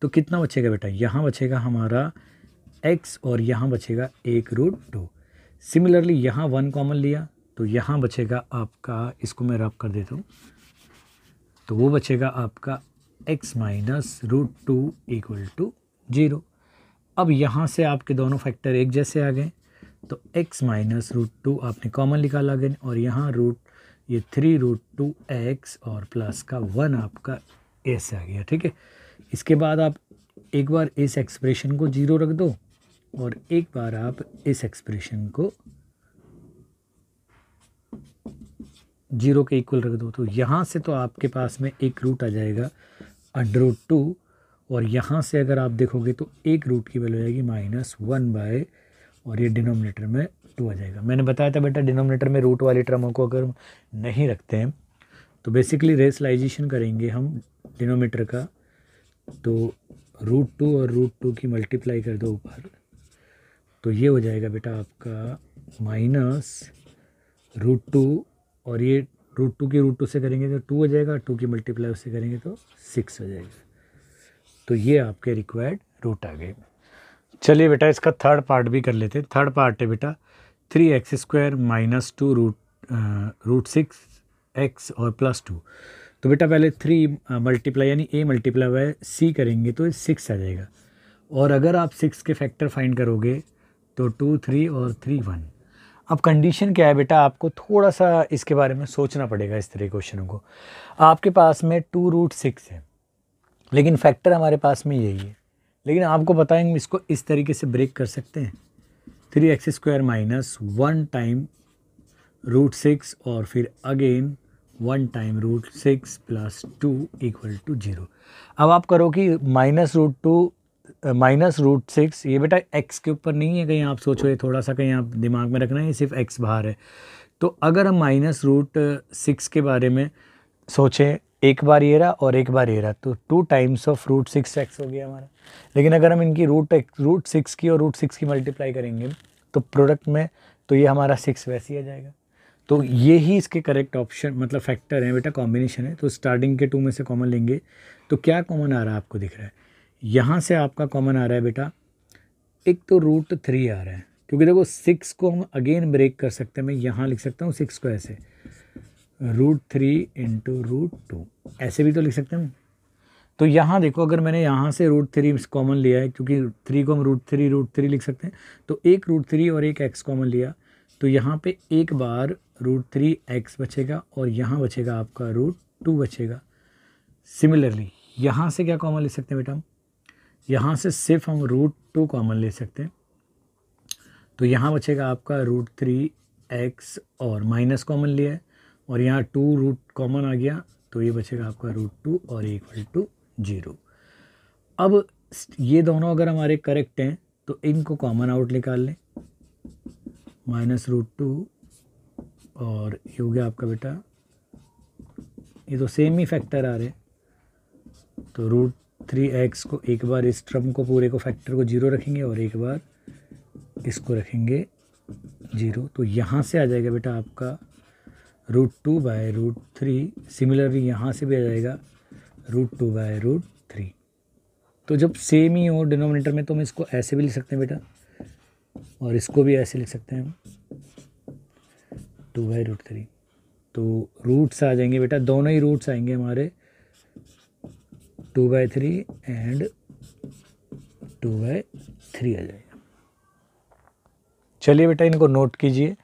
तो कितना बचेगा बेटा, यहाँ बचेगा हमारा x और यहाँ बचेगा एक √2। सिमिलरली यहाँ 1 कॉमन लिया तो यहाँ बचेगा आपका, इसको मैं रब कर देता हूँ, तो वो बचेगा आपका x माइनस √2 इक्वल टू 0। अब यहाँ से आपके दोनों फैक्टर एक जैसे आ गए, तो x माइनस √2 आपने कॉमन निकाला गया, और यहाँ ये 3√2x और प्लस का 1 आपका ऐसे आ गया। ठीक है, इसके बाद आप एक बार इस एक्सप्रेशन को 0 रख दो और एक बार आप इस एक्सप्रेशन को 0 के इक्वल रख दो, तो यहाँ से तो आपके पास में एक रूट आ जाएगा √2, और यहाँ से अगर आप देखोगे तो एक रूट की वैल्यू आएगी -1/, और ये डिनोमिनेटर में 2 आ जाएगा। मैंने बताया था बेटा डिनोमिनेटर में रूट वाली टर्मों को अगर नहीं रखते हैं तो बेसिकली रेशनलाइजेशन करेंगे हम डिनोमिनेटर का, तो √2 और √2 की मल्टीप्लाई कर दो ऊपर, तो ये हो जाएगा बेटा आपका -√2, और ये √2 की √2 से करेंगे तो 2 हो जाएगा, 2 की मल्टीप्लाई उससे करेंगे तो 6 हो जाएगा। तो ये आपके रिक्वायर्ड रूट आ गए। चलिए बेटा इसका थर्ड पार्ट भी कर लेते हैं। थर्ड पार्ट है बेटा 3x² माइनस 2 √6x और +2। तो बेटा पहले 3 मल्टीप्लाई यानी a मल्टीप्लाई बाय c करेंगे तो 6 आ जाएगा, और अगर आप 6 के फैक्टर फाइंड करोगे तो 2, 3 और 3, 1। अब कंडीशन क्या है बेटा, आपको थोड़ा सा इसके बारे में सोचना पड़ेगा इस तरह क्वेश्चनों को। आपके पास में 2√6 है, लेकिन फैक्टर हमारे पास में यही है, लेकिन आपको बताएंगे इसको इस तरीके से ब्रेक कर सकते हैं, 3x² माइनस 1 टाइम √6 और फिर again 1 time √6 plus 2 equal to 0। अब आप करो कि -√6 ये बेटा x के ऊपर नहीं है, कहीं आप सोचो, ये थोड़ा सा कहीं आप दिमाग में रखना है, ये सिर्फ x बाहर है। तो अगर हम -√6 के बारे में सोचें, एक बार ये रहा और एक बार ये रहा, तो 2 टाइम्स ऑफ √6x हो गया हमारा। लेकिन अगर हम इनकी √6 की और √6 की मल्टीप्लाई करेंगे तो प्रोडक्ट में, तो ये हमारा 6 वैसे ही आ जाएगा। तो ये ही इसके करेक्ट ऑप्शन मतलब फैक्टर हैं बेटा, कॉम्बिनेशन है। तो स्टार्टिंग के 2 में से कॉमन लेंगे तो क्या कॉमन आ रहा है आपको दिख रहा है, यहाँ से आपका कॉमन आ रहा है बेटा एक तो √3 आ रहा है, क्योंकि देखो 6 को हम अगेन ब्रेक कर सकते हैं। मैं यहाँ लिख सकता हूँ 6 को ऐसे √3 इंटू √2, ऐसे भी तो लिख सकते हैं। तो यहाँ देखो, अगर मैंने यहाँ से √3 कॉमन लिया है, क्योंकि 3 को हम √3 लिख सकते हैं, तो एक √3 और एक x कॉमन लिया, तो यहाँ पे एक बार √3x बचेगा और यहाँ बचेगा आपका √2 बचेगा। सिमिलरली यहाँ से क्या कॉमन ले सकते हैं बेटा हम, यहाँ से सिर्फ हम √2 कॉमन ले सकते हैं, तो यहाँ बचेगा आपका √3x और माइनस कॉमन लिया है, और यहाँ 2 रूट कॉमन आ गया, तो ये बचेगा आपका √2 और इक्वल टू 0। अब ये दोनों अगर हमारे करेक्ट हैं तो इनको कॉमन आउट निकाल लें, -√2 और ये हो गया आपका बेटा, ये तो सेम ही फैक्टर आ रहे हैं, तो √3x को एक बार इस टर्म को पूरे को फैक्टर को 0 रखेंगे और एक बार इसको रखेंगे 0, तो यहाँ से आ जाएगा बेटा आपका √2/√3। सिमिलरली यहाँ से भी आ जाएगा √2/√3। तो जब सेम ही हो डिनोमिनेटर में तो हम इसको ऐसे भी लिख सकते हैं बेटा, और इसको भी ऐसे लिख सकते हैं 2/√3। तो रूट्स आ जाएंगे बेटा, दोनों ही रूट्स आएंगे हमारे 2/3 एंड 2/3 आ जाएगा। चलिए बेटा इनको नोट कीजिए,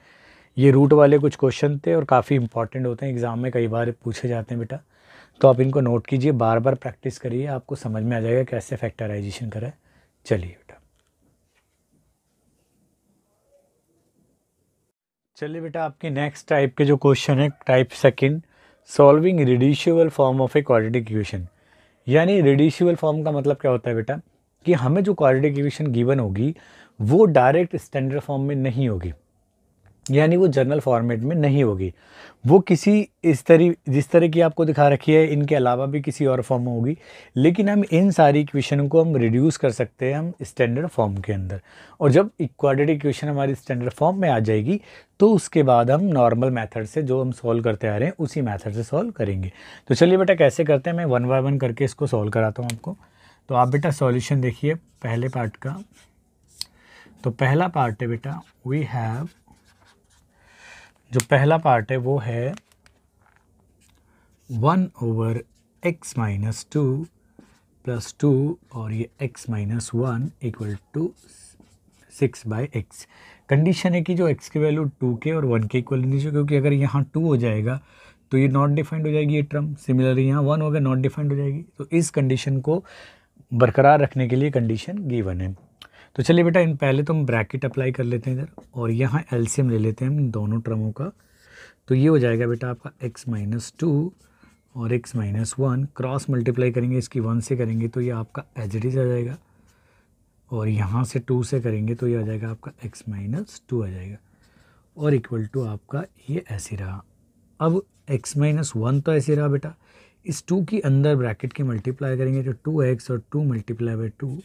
ये रूट वाले कुछ क्वेश्चन थे और काफ़ी इंपॉर्टेंट होते हैं, एग्ज़ाम में कई बार पूछे जाते हैं बेटा, तो आप इनको नोट कीजिए, बार बार प्रैक्टिस करिए, आपको समझ में आ जाएगा कैसे फैक्टराइजेशन करें। चलिए बेटा, आपके नेक्स्ट टाइप के जो क्वेश्चन है, type second, solving reducible form of A quadratic equation. यानी रिड्यूसिबल फॉर्म का मतलब क्या होता है बेटा, कि हमें जो क्वाड्रेटिक इक्वेशन गिवन होगी वो डायरेक्ट स्टैंडर्ड फॉर्म में नहीं होगी, यानी वो जनरल फॉर्मेट में नहीं होगी, वो किसी जिस तरह की आपको दिखा रखी है इनके अलावा भी किसी और फॉर्म में होगी, लेकिन हम इन सारी इक्वेशन को हम रिड्यूस कर सकते हैं हम स्टैंडर्ड फॉर्म के अंदर। और जब क्वाड्रेटिक इक्वेशन हमारी स्टैंडर्ड फॉर्म में आ जाएगी तो उसके बाद हम नॉर्मल मेथड से जो हम सॉल्व करते आ रहे हैं उसी मेथड से सॉल्व करेंगे। तो चलिए बेटा कैसे करते हैं, मैं 1 बाय 1 करके इसको सॉल्व कराता हूँ आपको। तो आप बेटा सॉल्यूशन देखिए पहले पार्ट का। तो पहला पार्ट है बेटा, वी हैव, जो पहला पार्ट है वो है 1/x - 2 + 2 और ये x - 1 = 6/x। कंडीशन है कि जो x की वैल्यू 2 के और 1 के इक्वल नहीं चाहिए, क्योंकि अगर यहाँ 2 हो जाएगा तो ये नॉट डिफाइंड हो जाएगी ये टर्म, सिमिलरली यहाँ 1 होगा नॉट डिफाइंड हो जाएगी। तो इस कंडीशन को बरकरार रखने के लिए कंडीशन गिवन है। तो चलिए बेटा इन पहले तो हम ब्रैकेट अप्लाई कर लेते हैं इधर, और यहाँ एलसीएम ले लेते हैं हम दोनों टर्मों का। तो ये हो जाएगा बेटा आपका x - 2 और x - 1, क्रॉस मल्टीप्लाई करेंगे इसकी 1 से करेंगे तो ये आपका एज इट इज़ आ जाएगा, और यहाँ से 2 से करेंगे तो ये आ जाएगा आपका x - 2 आ जाएगा, और इक्वल टू आपका ये ऐसे रहा। अब x - 1 तो ऐसे रहा बेटा, इस 2 की अंदर ब्रैकेट के मल्टीप्लाई करेंगे तो 2x और 2 × 2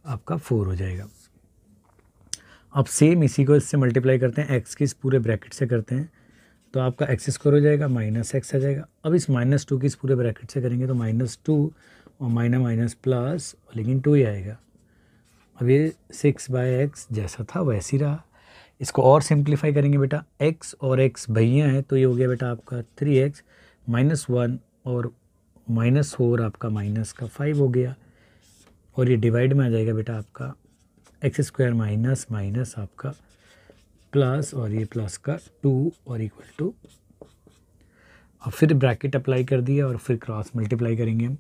आपका 4 हो जाएगा। अब सेम इसी को इससे मल्टीप्लाई करते हैं, x की इस पूरे ब्रैकेट से करते हैं तो आपका x² हो जाएगा, -x आ जाएगा। अब इस -2 की इस पूरे ब्रैकेट से करेंगे तो -2 और माइनस प्लस, लेकिन 2 ही आएगा। अब ये 6/x जैसा था वैसे ही रहा। इसको और सिंप्लीफाई करेंगे बेटा, x और x भैया हैं तो ये हो गया बेटा आपका 3x -1 और -4 आपका -5 हो गया, और ये डिवाइड में आ जाएगा बेटा आपका x² माइनस आपका प्लस, और ये प्लस का 2 और इक्वल टू, और फिर ब्रैकेट अप्लाई कर दिया और फिर क्रॉस मल्टीप्लाई करेंगे हम,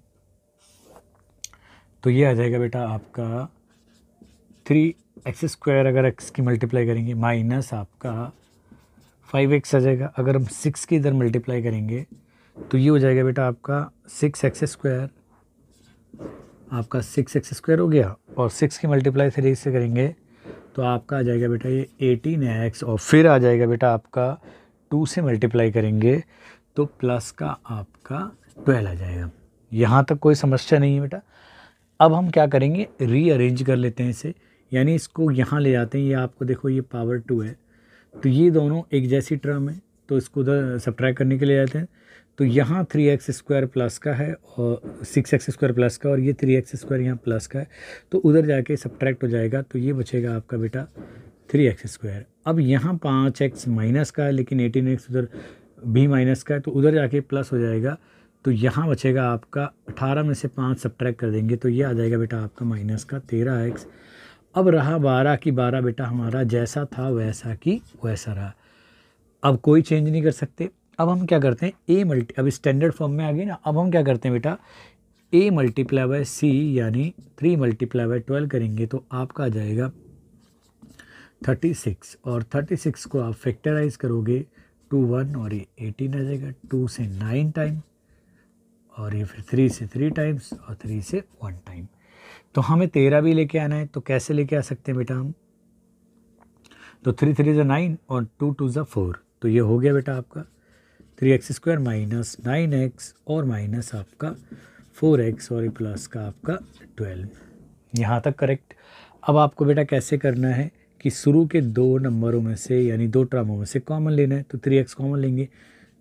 तो ये आ जाएगा बेटा आपका 3x² अगर x की मल्टीप्लाई करेंगे माइनस आपका 5x आ जाएगा। अगर हम 6 की इधर मल्टीप्लाई करेंगे तो ये हो जाएगा बेटा आपका 6x², आपका 6x² हो गया, और 6 की मल्टीप्लाई 3 से करेंगे तो आपका आ जाएगा बेटा ये 18x, और फिर आ जाएगा बेटा आपका 2 से मल्टीप्लाई करेंगे तो प्लस का आपका 12 आ जाएगा। यहाँ तक कोई समस्या नहीं है बेटा। अब हम क्या करेंगे, रीअरेंज कर लेते हैं इसे, यानी इसको यहाँ ले जाते हैं, ये आपको देखो ये पावर 2 है तो ये दोनों एक जैसी टर्म है तो इसको उधर सब्ट्रैक्ट करने के लिए जाते हैं, तो यहाँ 3x² प्लस का है और 6x² प्लस का, और ये 3x² यहाँ प्लस का है, तो उधर जाके सब्ट्रैक्ट हो जाएगा, तो ये बचेगा आपका बेटा 3x²। अब यहाँ 5x माइनस का है, लेकिन 18x उधर भी माइनस का है, तो उधर जाके प्लस हो जाएगा, तो यहाँ बचेगा आपका 18 में से 5 सब्ट्रैक्ट कर देंगे तो ये आ जाएगा बेटा आपका माइनस का 13x। अब रहा 12 की 12 बेटा हमारा जैसा था वैसा की वैसा रहा, अब कोई चेंज नहीं कर सकते। अब हम क्या करते हैं, अब स्टैंडर्ड फॉर्म में आ गई ना, अब हम क्या करते हैं बेटा, a मल्टीप्लाई बाय c यानी 3 मल्टीप्लाई बाय 12 करेंगे तो आपका आ जाएगा 36, और 36 को आप फैक्टराइज करोगे 2 1 और ये 18 आ जाएगा, 2 से 9 टाइम और ये फिर 3 से 3 टाइम्स और 3 से 1 टाइम। तो हमें 13 भी लेके आना है, तो कैसे लेके आ सकते हैं बेटा हम, तो 3 3 9 और 2 2 4, तो ये हो गया बेटा आपका 3x² माइनस 9x और माइनस आपका 4x और प्लस का आपका 12। यहाँ तक करेक्ट। अब आपको बेटा कैसे करना है कि शुरू के 2 नंबरों में से यानी 2 टर्मों में से कॉमन लेना है, तो 3x कॉमन लेंगे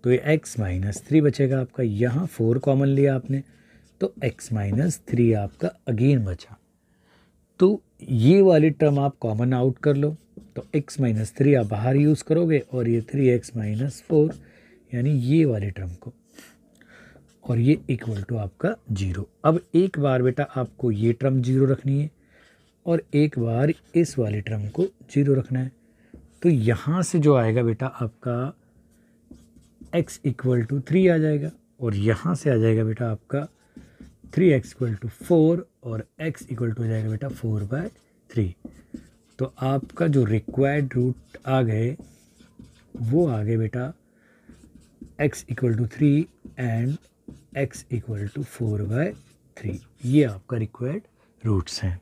तो ये x माइनस 3 बचेगा आपका, यहाँ 4 कॉमन लिया आपने तो x माइनस 3 आपका अगेन बचा। तो ये वाली टर्म आप कॉमन आउट कर लो, तो x माइनस 3 आप बाहर यूज़ करोगे और ये 3x माइनस 4 यानी ये वाली टर्म को, और ये इक्वल टू आपका 0। अब एक बार बेटा आपको ये टर्म 0 रखनी है और एक बार इस वाली टर्म को 0 रखना है, तो यहाँ से जो आएगा बेटा आपका x इक्वल टू 3 आ जाएगा और यहाँ से आ जाएगा बेटा आपका 3x इक्वल टू 4 और x इक्वल टू हो जाएगा बेटा 4/3। तो आपका जो रिक्वायर्ड रूट आ गए वो आ गए बेटा x equal to 3 and x equal to 4/3, ये आपका रिक्वायर्ड रूट्स हैं।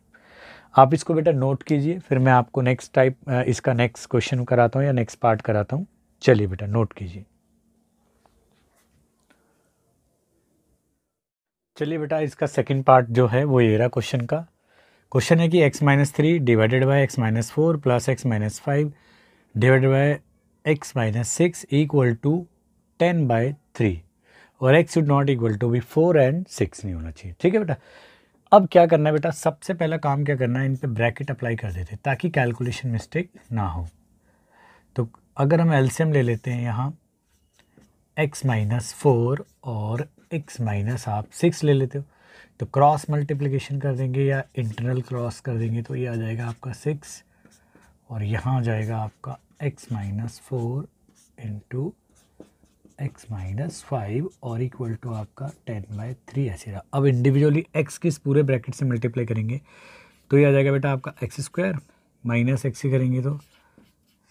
आप इसको बेटा नोट कीजिए, फिर मैं आपको नेक्स्ट टाइप इसका नेक्स्ट क्वेश्चन कराता हूँ या नेक्स्ट पार्ट कराता हूँ। चलिए बेटा नोट कीजिए। चलिए बेटा इसका सेकंड पार्ट जो है वो ये रहा क्वेश्चन का। क्वेश्चन है कि x minus 3 divided by x minus 4 plus x minus 5 divided by x minus 6 equal to 10/3 और x should not equal to भी 4 एंड 6 नहीं होना चाहिए। ठीक है बेटा। अब क्या करना है बेटा, सबसे पहला काम क्या करना है, इन पे ब्रैकेट अप्लाई कर देते ताकि कैलकुलेशन मिस्टेक ना हो। तो अगर हम एलसीएम ले लेते हैं यहाँ x माइनस 4 और x माइनस आप 6 ले लेते हो, तो क्रॉस मल्टीप्लिकेशन कर देंगे या इंटरनल क्रॉस कर देंगे तो ये आ जाएगा आपका 6 और यहाँ आ जाएगा आपका x minus 4 into x minus 5 और इक्वल टू आपका 10/3 ऐसे रहा। अब इंडिविजुअली x के इस पूरे ब्रैकेट से मल्टीप्लाई करेंगे तो ये आ जाएगा बेटा आपका x² माइनस x से करेंगे तो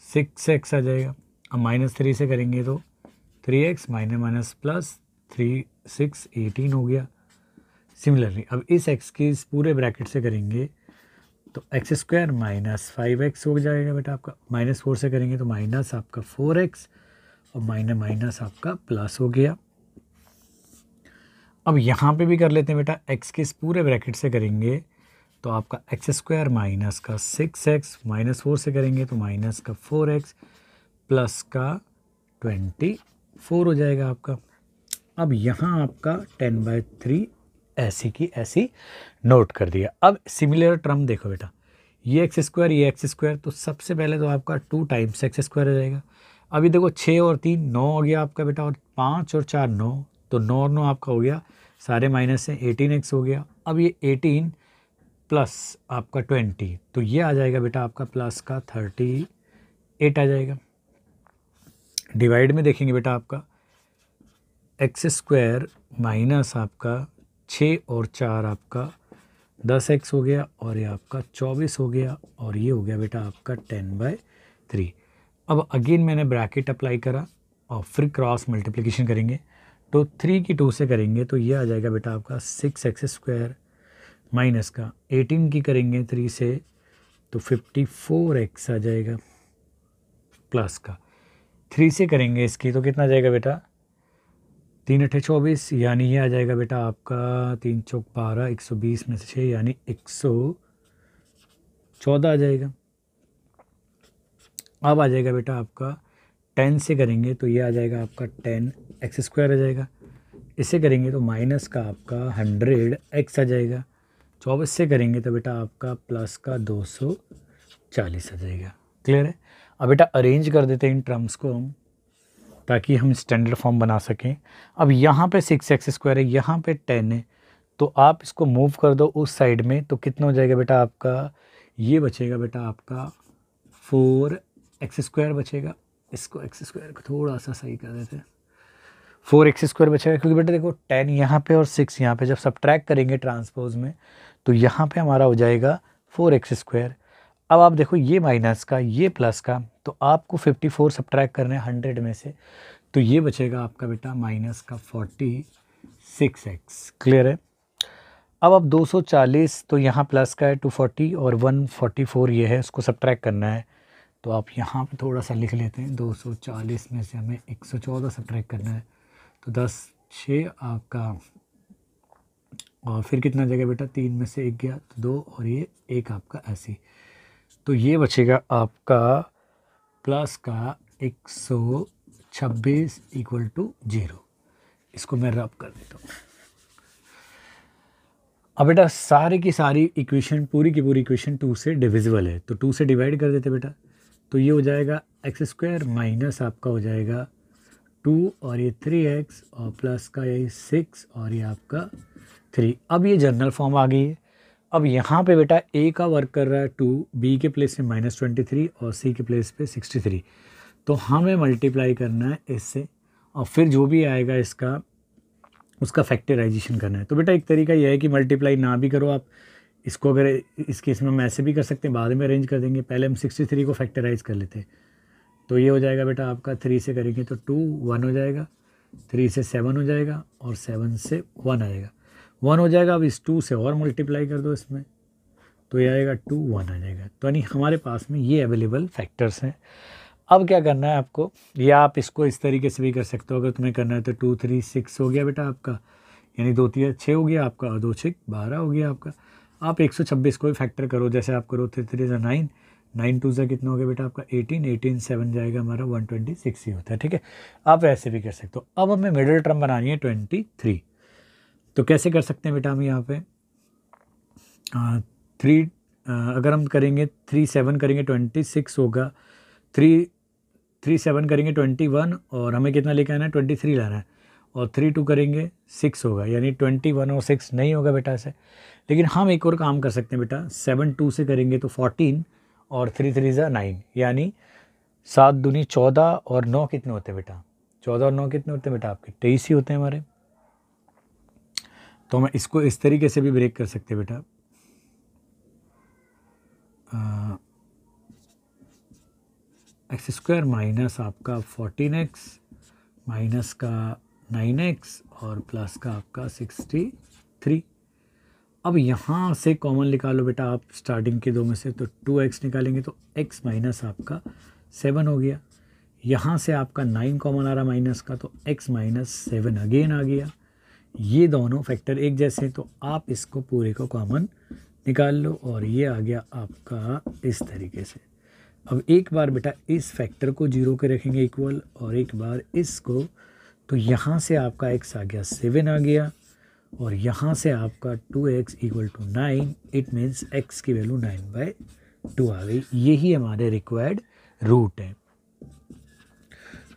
6x आ जाएगा। अब माइनस 3 से करेंगे तो 3x माइनस माइनस प्लस 3 6 18 हो गया। सिमिलरली अब इस x के इस पूरे ब्रैकेट से करेंगे तो x² माइनस 5x हो जाएगा बेटा आपका, माइनस 4 से करेंगे तो माइनस आपका 4x और माइनस माइनस आपका प्लस हो गया। अब यहाँ पे भी कर लेते हैं बेटा, x के इस पूरे ब्रैकेट से करेंगे तो आपका x² माइनस का 6x माइनस 4 से करेंगे तो माइनस का 4x प्लस का 24 हो जाएगा आपका। अब यहाँ आपका 10/3 ऐसी की ऐसी नोट कर दिया। अब सिमिलर टर्म देखो बेटा, ये x² ये x², तो सबसे पहले तो आपका 2 टाइम्स x² हो जाएगा। अभी देखो 6 और 3 9 हो गया आपका बेटा, और 5 और 4 9, तो 9 और 9 आपका हो गया, सारे माइनस से 18x हो गया। अब ये 18 प्लस आपका 20, तो ये आ जाएगा बेटा आपका प्लस का 38 आ जाएगा। डिवाइड में देखेंगे बेटा आपका x² माइनस आपका 6 और 4 आपका 10x हो गया और ये आपका 24 हो गया और ये हो गया बेटा आपका 10/3। अब अगेन मैंने ब्रैकेट अप्लाई करा और फिर क्रॉस मल्टीप्लिकेशन करेंगे तो 3 की 2 से करेंगे तो ये आ जाएगा बेटा आपका 6x² माइनस का 18 की करेंगे 3 से तो 54x आ जाएगा, प्लस का 3 से करेंगे इसकी तो कितना जाएगा बेटा 3 8 24 यानी ये आ जाएगा बेटा आपका 3 चौक 12 120 में से 6 यानी 114 आ जाएगा। अब आ जाएगा बेटा आपका 10 से करेंगे तो ये आ जाएगा आपका 10 एक्स स्क्वायर आ जाएगा। इससे करेंगे तो माइनस का आपका 100 एक्स आ जाएगा। 24 से करेंगे तो बेटा आपका प्लस का 240 आ जाएगा। क्लियर है। अब बेटा अरेंज कर देते हैं इन टर्म्स को हम, ताकि हम स्टैंडर्ड फॉर्म बना सकें। अब यहाँ पे 6x², है यहाँ पे 10 है, तो आप इसको मूव कर दो उस साइड में, तो कितना हो जाएगा बेटा आपका, ये बचेगा बेटा आपका 4x² बचेगा। इसको x² को थोड़ा सा सही कर देते हैं, 4x² बचेगा, क्योंकि बेटा देखो 10 यहाँ पे और 6 यहाँ पे, जब सब्ट्रैक्ट करेंगे ट्रांसपोज में तो यहाँ पे हमारा हो जाएगा 4x²। अब आप देखो ये माइनस का ये प्लस का, तो आपको 54 सब्ट्रैक्ट करना है 100 में से, तो ये बचेगा आपका बेटा माइनस का 46x। क्लियर है। अब 240 तो यहाँ प्लस का है 240 और 144 ये है, इसको सब्ट्रैक्ट करना है, तो आप यहाँ पे थोड़ा सा लिख लेते हैं। 240 में से हमें 114 सब्ट्रैक्ट करना है, तो 10 6 आपका, और फिर कितना जगह बेटा 3 में से 1 गया तो 2 और ये 1 आपका ऐसे, तो ये बचेगा आपका प्लस का 126 इक्वल टू 0। इसको मैं रब कर देता हूँ। अब बेटा सारी की सारी इक्वेशन, पूरी की पूरी इक्वेशन 2 से डिविजिबल है, तो 2 से डिवाइड कर देते बेटा, तो ये हो जाएगा x² माइनस आपका हो जाएगा 2 और ये 3x और प्लस का यही 6 और ये आपका 3। अब ये जनरल फॉर्म आ गई है। अब यहाँ पे बेटा a का वर्क कर रहा है 2, b के प्लेस में -23 और c के प्लेस पे 63, तो हमें मल्टीप्लाई करना है इससे, और फिर जो भी आएगा इसका उसका फैक्टराइजेशन करना है। तो बेटा एक तरीका यह है कि मल्टीप्लाई ना भी करो आप इसको, अगर इस केस में हम ऐसे भी कर सकते हैं, बाद में अरेंज कर देंगे, पहले हम 63 को फैक्टराइज कर लेते हैं। तो ये हो जाएगा बेटा आपका 3 से करेंगे तो 2 1 हो जाएगा, 3 से 7 हो जाएगा और 7 से 1 आएगा, 1 हो जाएगा। अब इस 2 से और मल्टीप्लाई कर दो इसमें, तो ये आएगा 2 1 आ जाएगा। तो यानी हमारे पास में ये अवेलेबल फैक्टर्स हैं। अब क्या करना है आपको, या आप इसको इस तरीके से भी कर सकते हो, अगर तुम्हें करना है तो 2 3 6 हो गया बेटा आपका, यानी 2 3 6 हो गया आपका, 2 6 12 हो गया आपका। आप 126 को भी फैक्टर करो, जैसे आप करो 3 3 9, 9 2 से कितना हो गया बेटा आपका 18, 18 7 जाएगा हमारा 126 ही होता है। ठीक है, आप ऐसे भी कर सकते हो। अब हमें मिडिल टर्म बनानी है 23, तो कैसे कर सकते हैं बेटा हम यहाँ पे 3 अगर हम करेंगे 3 7 करेंगे 26 होगा, 3 3 7 करेंगे 21 और हमें कितना लेके आना है 23 लाना है, और 3 2 करेंगे 6 होगा, यानी 21 और 6 नहीं होगा बेटा ऐसे। लेकिन हम एक और काम कर सकते हैं बेटा, 7 2 से करेंगे तो 14 और 3 3 ज़ा 9, यानी 7 दूनी 14 और 9 कितने होते हैं बेटा, 14 और 9 कितने होते हैं बेटा आपके 23 ही होते हैं हमारे। तो हम इसको इस तरीके से भी ब्रेक कर सकते हैं बेटा, x² माइनस आपका 14x माइनस का 9x और प्लस का आपका 63। अब यहाँ से कॉमन निकालो बेटा आप स्टार्टिंग के दो में से, तो 2x निकालेंगे तो x माइनस आपका 7 हो गया। यहाँ से आपका 9 कॉमन आ रहा माइनस का, तो x माइनस 7 अगेन आ गया। ये दोनों फैक्टर एक जैसे हैं, तो आप इसको पूरे को कॉमन निकाल लो, और ये आ गया आपका इस तरीके से। अब एक बार बेटा इस फैक्टर को 0 के रखेंगे इक्वल, और एक बार इसको, तो यहाँ से आपका x आ गया 7 आ गया, और यहाँ से आपका 2x equal to 9, it means x की वैल्यू 9/2 आ गई। यही हमारे रिक्वायर्ड रूट है।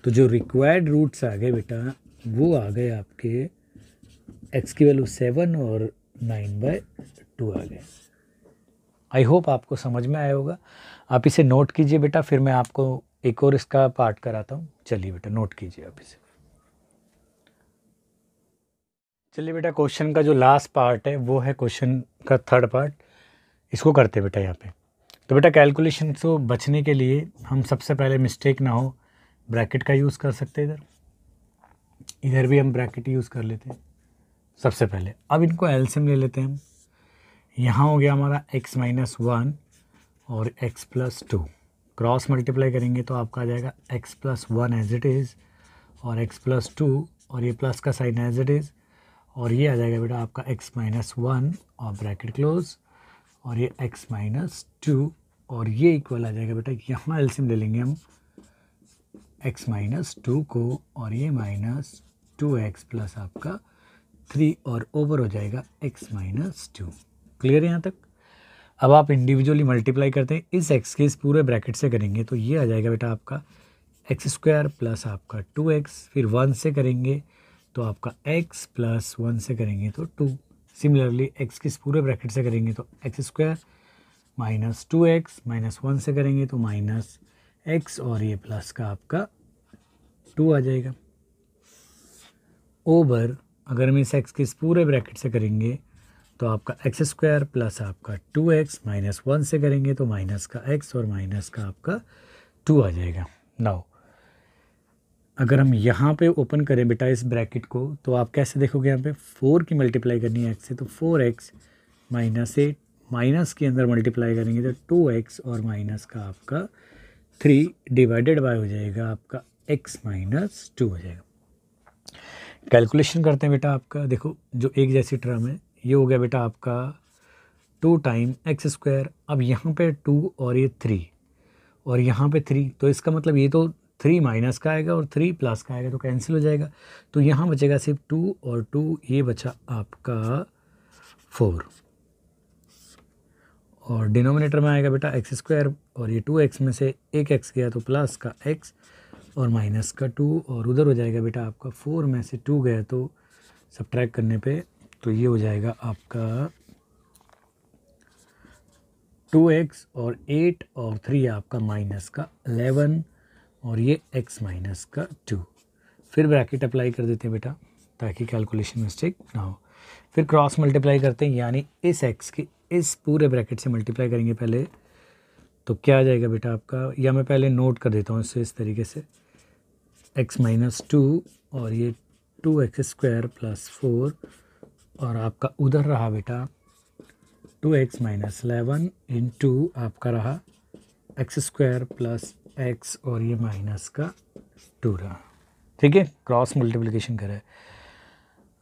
तो जो रिक्वायर्ड रूट्स आ गए बेटा वो आ गए आपके x की वैल्यू 7 और 9/2 आ गए। आई होप आपको समझ में आया होगा। आप इसे नोट कीजिए बेटा, फिर मैं आपको एक और इसका पार्ट कराता हूँ। चलिए बेटा नोट कीजिए आप इसे। चलिए बेटा क्वेश्चन का जो लास्ट पार्ट है वो है क्वेश्चन का थर्ड पार्ट, इसको करते बेटा यहाँ पे। तो बेटा कैलकुलेशन से बचने के लिए हम सबसे पहले मिस्टेक ना हो ब्रैकेट का यूज़ कर सकते हैं, इधर भी हम ब्रैकेट यूज़ कर लेते हैं सबसे पहले। अब इनको एलसीएम ले लेते हैं हम। यहाँ हो गया हमारा x माइनस 1 और x प्लस 2, क्रॉस मल्टीप्लाई करेंगे तो आपका आ जाएगा x plus 1 as it is और x प्लस 2 और ये प्लस का साइन एज इट इज़, और ये आ जाएगा बेटा आपका x माइनस 1 और ब्रैकेट क्लोज, और ये x माइनस 2 और ये इक्वल आ जाएगा बेटा, यहाँ एलसीएम ले लेंगे हम x माइनस 2 को और ये माइनस 2x प्लस आपका 3 और ओवर हो जाएगा x माइनस 2। क्लियर है यहाँ तक? अब आप इंडिविजुअली मल्टीप्लाई करते हैं इस x के इस पूरे ब्रैकेट से करेंगे तो ये आ जाएगा बेटा आपका एक्स स्क्वायर प्लस आपका 2x, फिर 1 से करेंगे तो आपका x प्लस 1 से करेंगे तो 2। सिमिलरली x के इस पूरे ब्रैकेट से करेंगे तो x square minus 2x minus 1 से करेंगे तो माइनस x और ये प्लस का आपका 2 आ जाएगा। ओवर अगर हम इस x के इस पूरे ब्रैकेट से करेंगे तो आपका एक्स स्क्वायर प्लस आपका 2x माइनस 1 से करेंगे तो माइनस का x और माइनस का आपका 2 आ जाएगा। नाउ अगर हम यहाँ पे ओपन करें बेटा इस ब्रैकेट को तो आप कैसे देखोगे, यहाँ पे 4 की मल्टीप्लाई करनी है x से तो 4x माइनस 8, माइनस के अंदर मल्टीप्लाई करेंगे तो 2x और माइनस का आपका 3 डिवाइडेड बाय हो जाएगा आपका x माइनस 2 हो जाएगा। कैलकुलेशन करते हैं बेटा आपका, देखो जो एक जैसी टर्म है ये हो गया बेटा आपका 2 टाइम एक्स स्क्वायर। अब यहाँ पे 2 और ये 3 और यहाँ पे 3, तो इसका मतलब ये तो 3 माइनस का आएगा और 3 प्लस का आएगा तो कैंसिल हो जाएगा। तो यहाँ बचेगा सिर्फ 2 और 2, ये बचा आपका 4 और डिनोमिनेटर में आएगा बेटा एक्स स्क्वायर और ये 2x में से एक x गया तो प्लस का x और माइनस का 2 और उधर हो जाएगा बेटा आपका 4 में से 2 गया तो सब्ट्रैक्ट करने पे तो ये हो जाएगा आपका 2x और 8 और 3 आपका माइनस का 11 और ये x माइनस का 2। फिर ब्रैकेट अप्लाई कर देते हैं बेटा ताकि कैलकुलेशन मिस्टेक ना हो। फिर क्रॉस मल्टीप्लाई करते हैं, यानी इस x की इस पूरे ब्रैकेट से मल्टीप्लाई करेंगे पहले तो क्या आ जाएगा बेटा आपका, या मैं पहले नोट कर देता हूँ इससे इस तरीके से x माइनस 2 और ये 2x स्क्वायर प्लस 4 और आपका उधर रहा बेटा 2x माइनस 11 इंटू आपका रहा एक्स स्क्वायर प्लस x और ये माइनस का 2 रहा। ठीक है, क्रॉस मल्टीप्लिकेशन करें।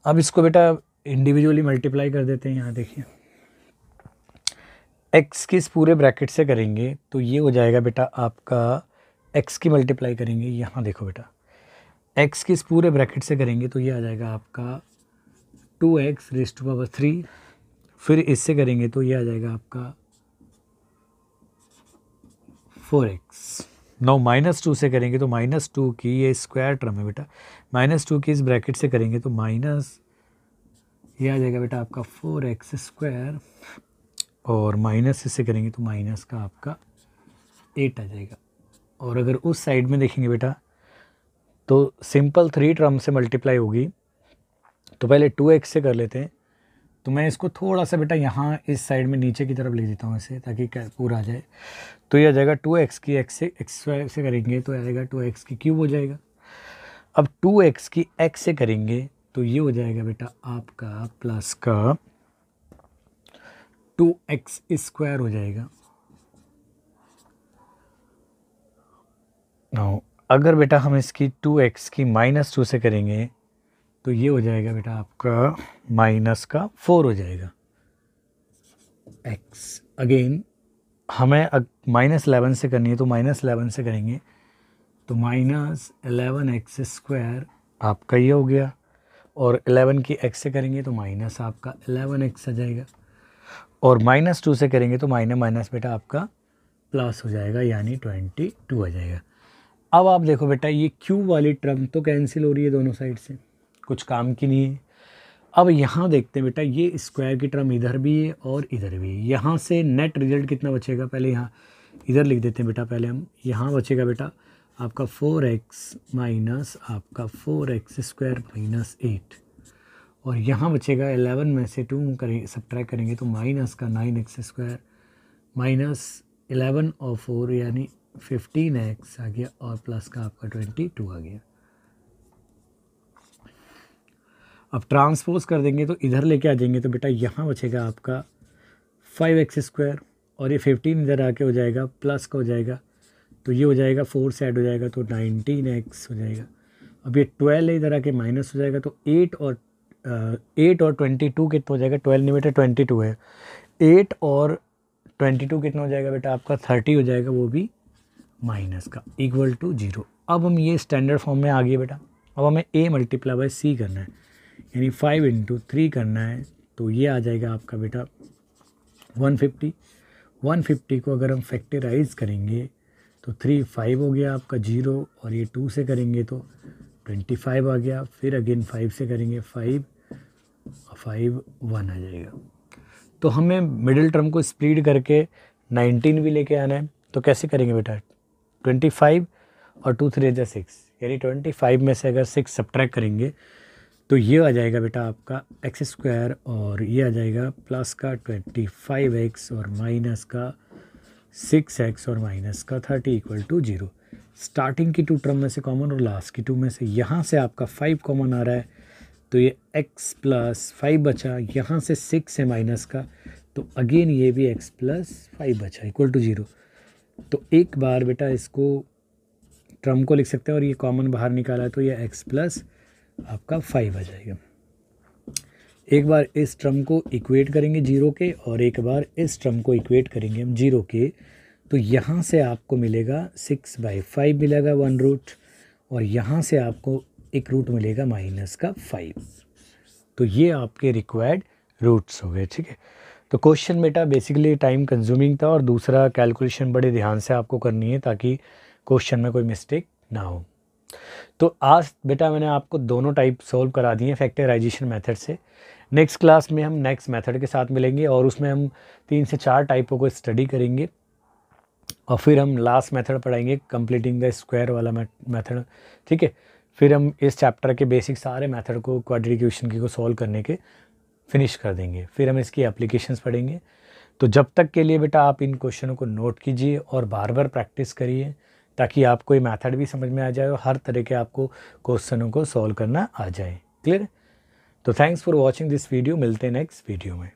अब इसको बेटा इंडिविजुअली मल्टीप्लाई कर देते हैं। यहाँ देखिए x की इस पूरे ब्रैकेट से करेंगे तो ये हो जाएगा बेटा आपका x की मल्टीप्लाई करेंगे, यहाँ देखो बेटा x की इस पूरे ब्रैकेट से करेंगे तो ये आ जाएगा आपका 2x रेज़ टू पावर 3, फिर इससे करेंगे तो ये आ जाएगा आपका 4x। नौ -2 से करेंगे तो -2 की ये स्क्वायर टर्म है बेटा, -2 की इस ब्रैकेट से करेंगे तो माइनस ये आ जाएगा बेटा आपका 4x स्क्वायर और माइनस इससे करेंगे तो माइनस का आपका 8 आ जाएगा। और अगर उस साइड में देखेंगे बेटा तो सिंपल 3 टर्म से मल्टीप्लाई होगी, तो पहले 2x से कर लेते हैं। तो मैं इसको थोड़ा सा बेटा यहाँ इस साइड में नीचे की तरफ लिख देता हूँ इसे, ताकि पूरा आ जाए। तो ये आ जाएगा 2x की x से करेंगे तो आ जाएगा 2x की क्यूब हो जाएगा। अब 2x की x से करेंगे तो ये हो जाएगा बेटा आपका प्लस का 2x स्क्वायर हो जाएगा। नाउ अगर बेटा हम इसकी 2x की -2 से करेंगे तो ये हो जाएगा बेटा आपका माइनस का 4 हो जाएगा x। अगेन हमें -11 से करनी है तो -11 से करेंगे तो -11x स्क्वायर आपका ये हो गया, और 11 की x से करेंगे तो माइनस आपका 11x आ जाएगा, और -2 से करेंगे तो माइनस बेटा आपका प्लस हो जाएगा, यानी 22 आ जाएगा। अब आप देखो बेटा ये क्यूब वाली टर्म तो कैंसिल हो रही है दोनों साइड से, कुछ काम की नहीं है। अब यहाँ देखते हैं बेटा ये स्क्वायर की टर्म इधर भी है और इधर भी है। यहाँ से नेट रिजल्ट कितना बचेगा, पहले यहाँ इधर लिख देते हैं बेटा। पहले हम यहाँ बचेगा बेटा आपका 4x माइनस आपका 4x स्क्वायर माइनस 8, और यहाँ बचेगा 11 में से 2 करेंगे सब्ट्रैक्ट करेंगे तो माइनस का 9x स्क्वायर माइनस 11 और 4 यानी 15x आ गया, और प्लस का आपका 22 आ गया। अब ट्रांसपोज कर देंगे तो इधर लेके आ जाएंगे तो बेटा यहाँ बचेगा आपका 5x स्क्वायर, और ये 15 इधर आके हो जाएगा प्लस का हो जाएगा, तो ये हो जाएगा 4 से ऐड हो जाएगा तो 19x हो जाएगा। अब ये 12 है इधर आके माइनस हो जाएगा तो 8 और 22 कितना हो जाएगा, 12 नहीं बेटा 22 है, 8 और 22 कितना हो जाएगा बेटा आपका 30 हो जाएगा, वो भी माइनस का इक्वल टू 0। अब हम ये स्टैंडर्ड फॉर्म में आ गए बेटा, अब हमें a मल्टीप्लाई बाय c करना है, यानी 5 इंटू 3 करना है, तो ये आ जाएगा आपका बेटा 150। 150 को अगर हम फैक्टराइज करेंगे तो 3 5 हो गया आपका 0, और ये 2 से करेंगे तो 25 आ गया, फिर अगेन 5 से करेंगे 5 1 आ जाएगा। तो हमें मिडिल टर्म को स्प्लिट करके 19 भी लेके आना है, तो कैसे करेंगे बेटा, 25 और 2 3 जा 6, यानी 25 में से अगर 6 सब्ट्रैक्ट करेंगे तो ये आ जाएगा बेटा आपका एक्स स्क्वायर, और ये आ जाएगा प्लस का 25x और माइनस का 6x और माइनस का 30 इक्वल टू 0। स्टार्टिंग की 2 टर्म में से कॉमन और लास्ट की 2 में से यहाँ से आपका 5 कॉमन आ रहा है, तो ये x प्लस 5 बचा, यहाँ से 6 है माइनस का, तो अगेन ये भी x प्लस 5 बचा इक्वल टू 0। तो एक बार बेटा इसको टर्म को लिख सकते हैं, और ये कॉमन बाहर निकाला है तो ये x प्लस आपका 5 आ जाएगा। एक बार इस टर्म को इक्वेट करेंगे 0 के, और एक बार इस टर्म को इक्वेट करेंगे हम 0 के, तो यहाँ से आपको मिलेगा 6/5 मिलेगा 1 रूट, और यहाँ से आपको एक रूट मिलेगा माइनस का 5। तो ये आपके रिक्वायर्ड रूट्स हो गए, ठीक है। तो क्वेश्चन बेटा बेसिकली टाइम कंज्यूमिंग था, और दूसरा कैलकुलेशन बड़े ध्यान से आपको करनी है ताकि क्वेश्चन में कोई मिस्टेक ना हो। तो आज बेटा मैंने आपको दोनों टाइप सॉल्व करा दिए फैक्टराइजेशन मेथड से। नेक्स्ट क्लास में हम नेक्स्ट मेथड के साथ मिलेंगे, और उसमें हम 3 से 4 टाइपों को स्टडी करेंगे, और फिर हम लास्ट मेथड पढ़ाएंगे कंप्लीटिंग द स्क्वायर वाला मेथड, ठीक है। फिर हम इस चैप्टर के बेसिक सारे मेथड को क्वाड्रेटिक इक्वेशन की को सॉल्व करने के फिनिश कर देंगे, फिर हम इसकी एप्लीकेशंस पढ़ेंगे। तो जब तक के लिए बेटा आप इन क्वेश्चनों को नोट कीजिए और बार बार प्रैक्टिस करिए, ताकि आपको ये मेथड भी समझ में आ जाए और हर तरह के आपको क्वेश्चनों को सॉल्व करना आ जाए। क्लियर? तो thanks for watching this video, मिलते हैं नेक्स्ट वीडियो में।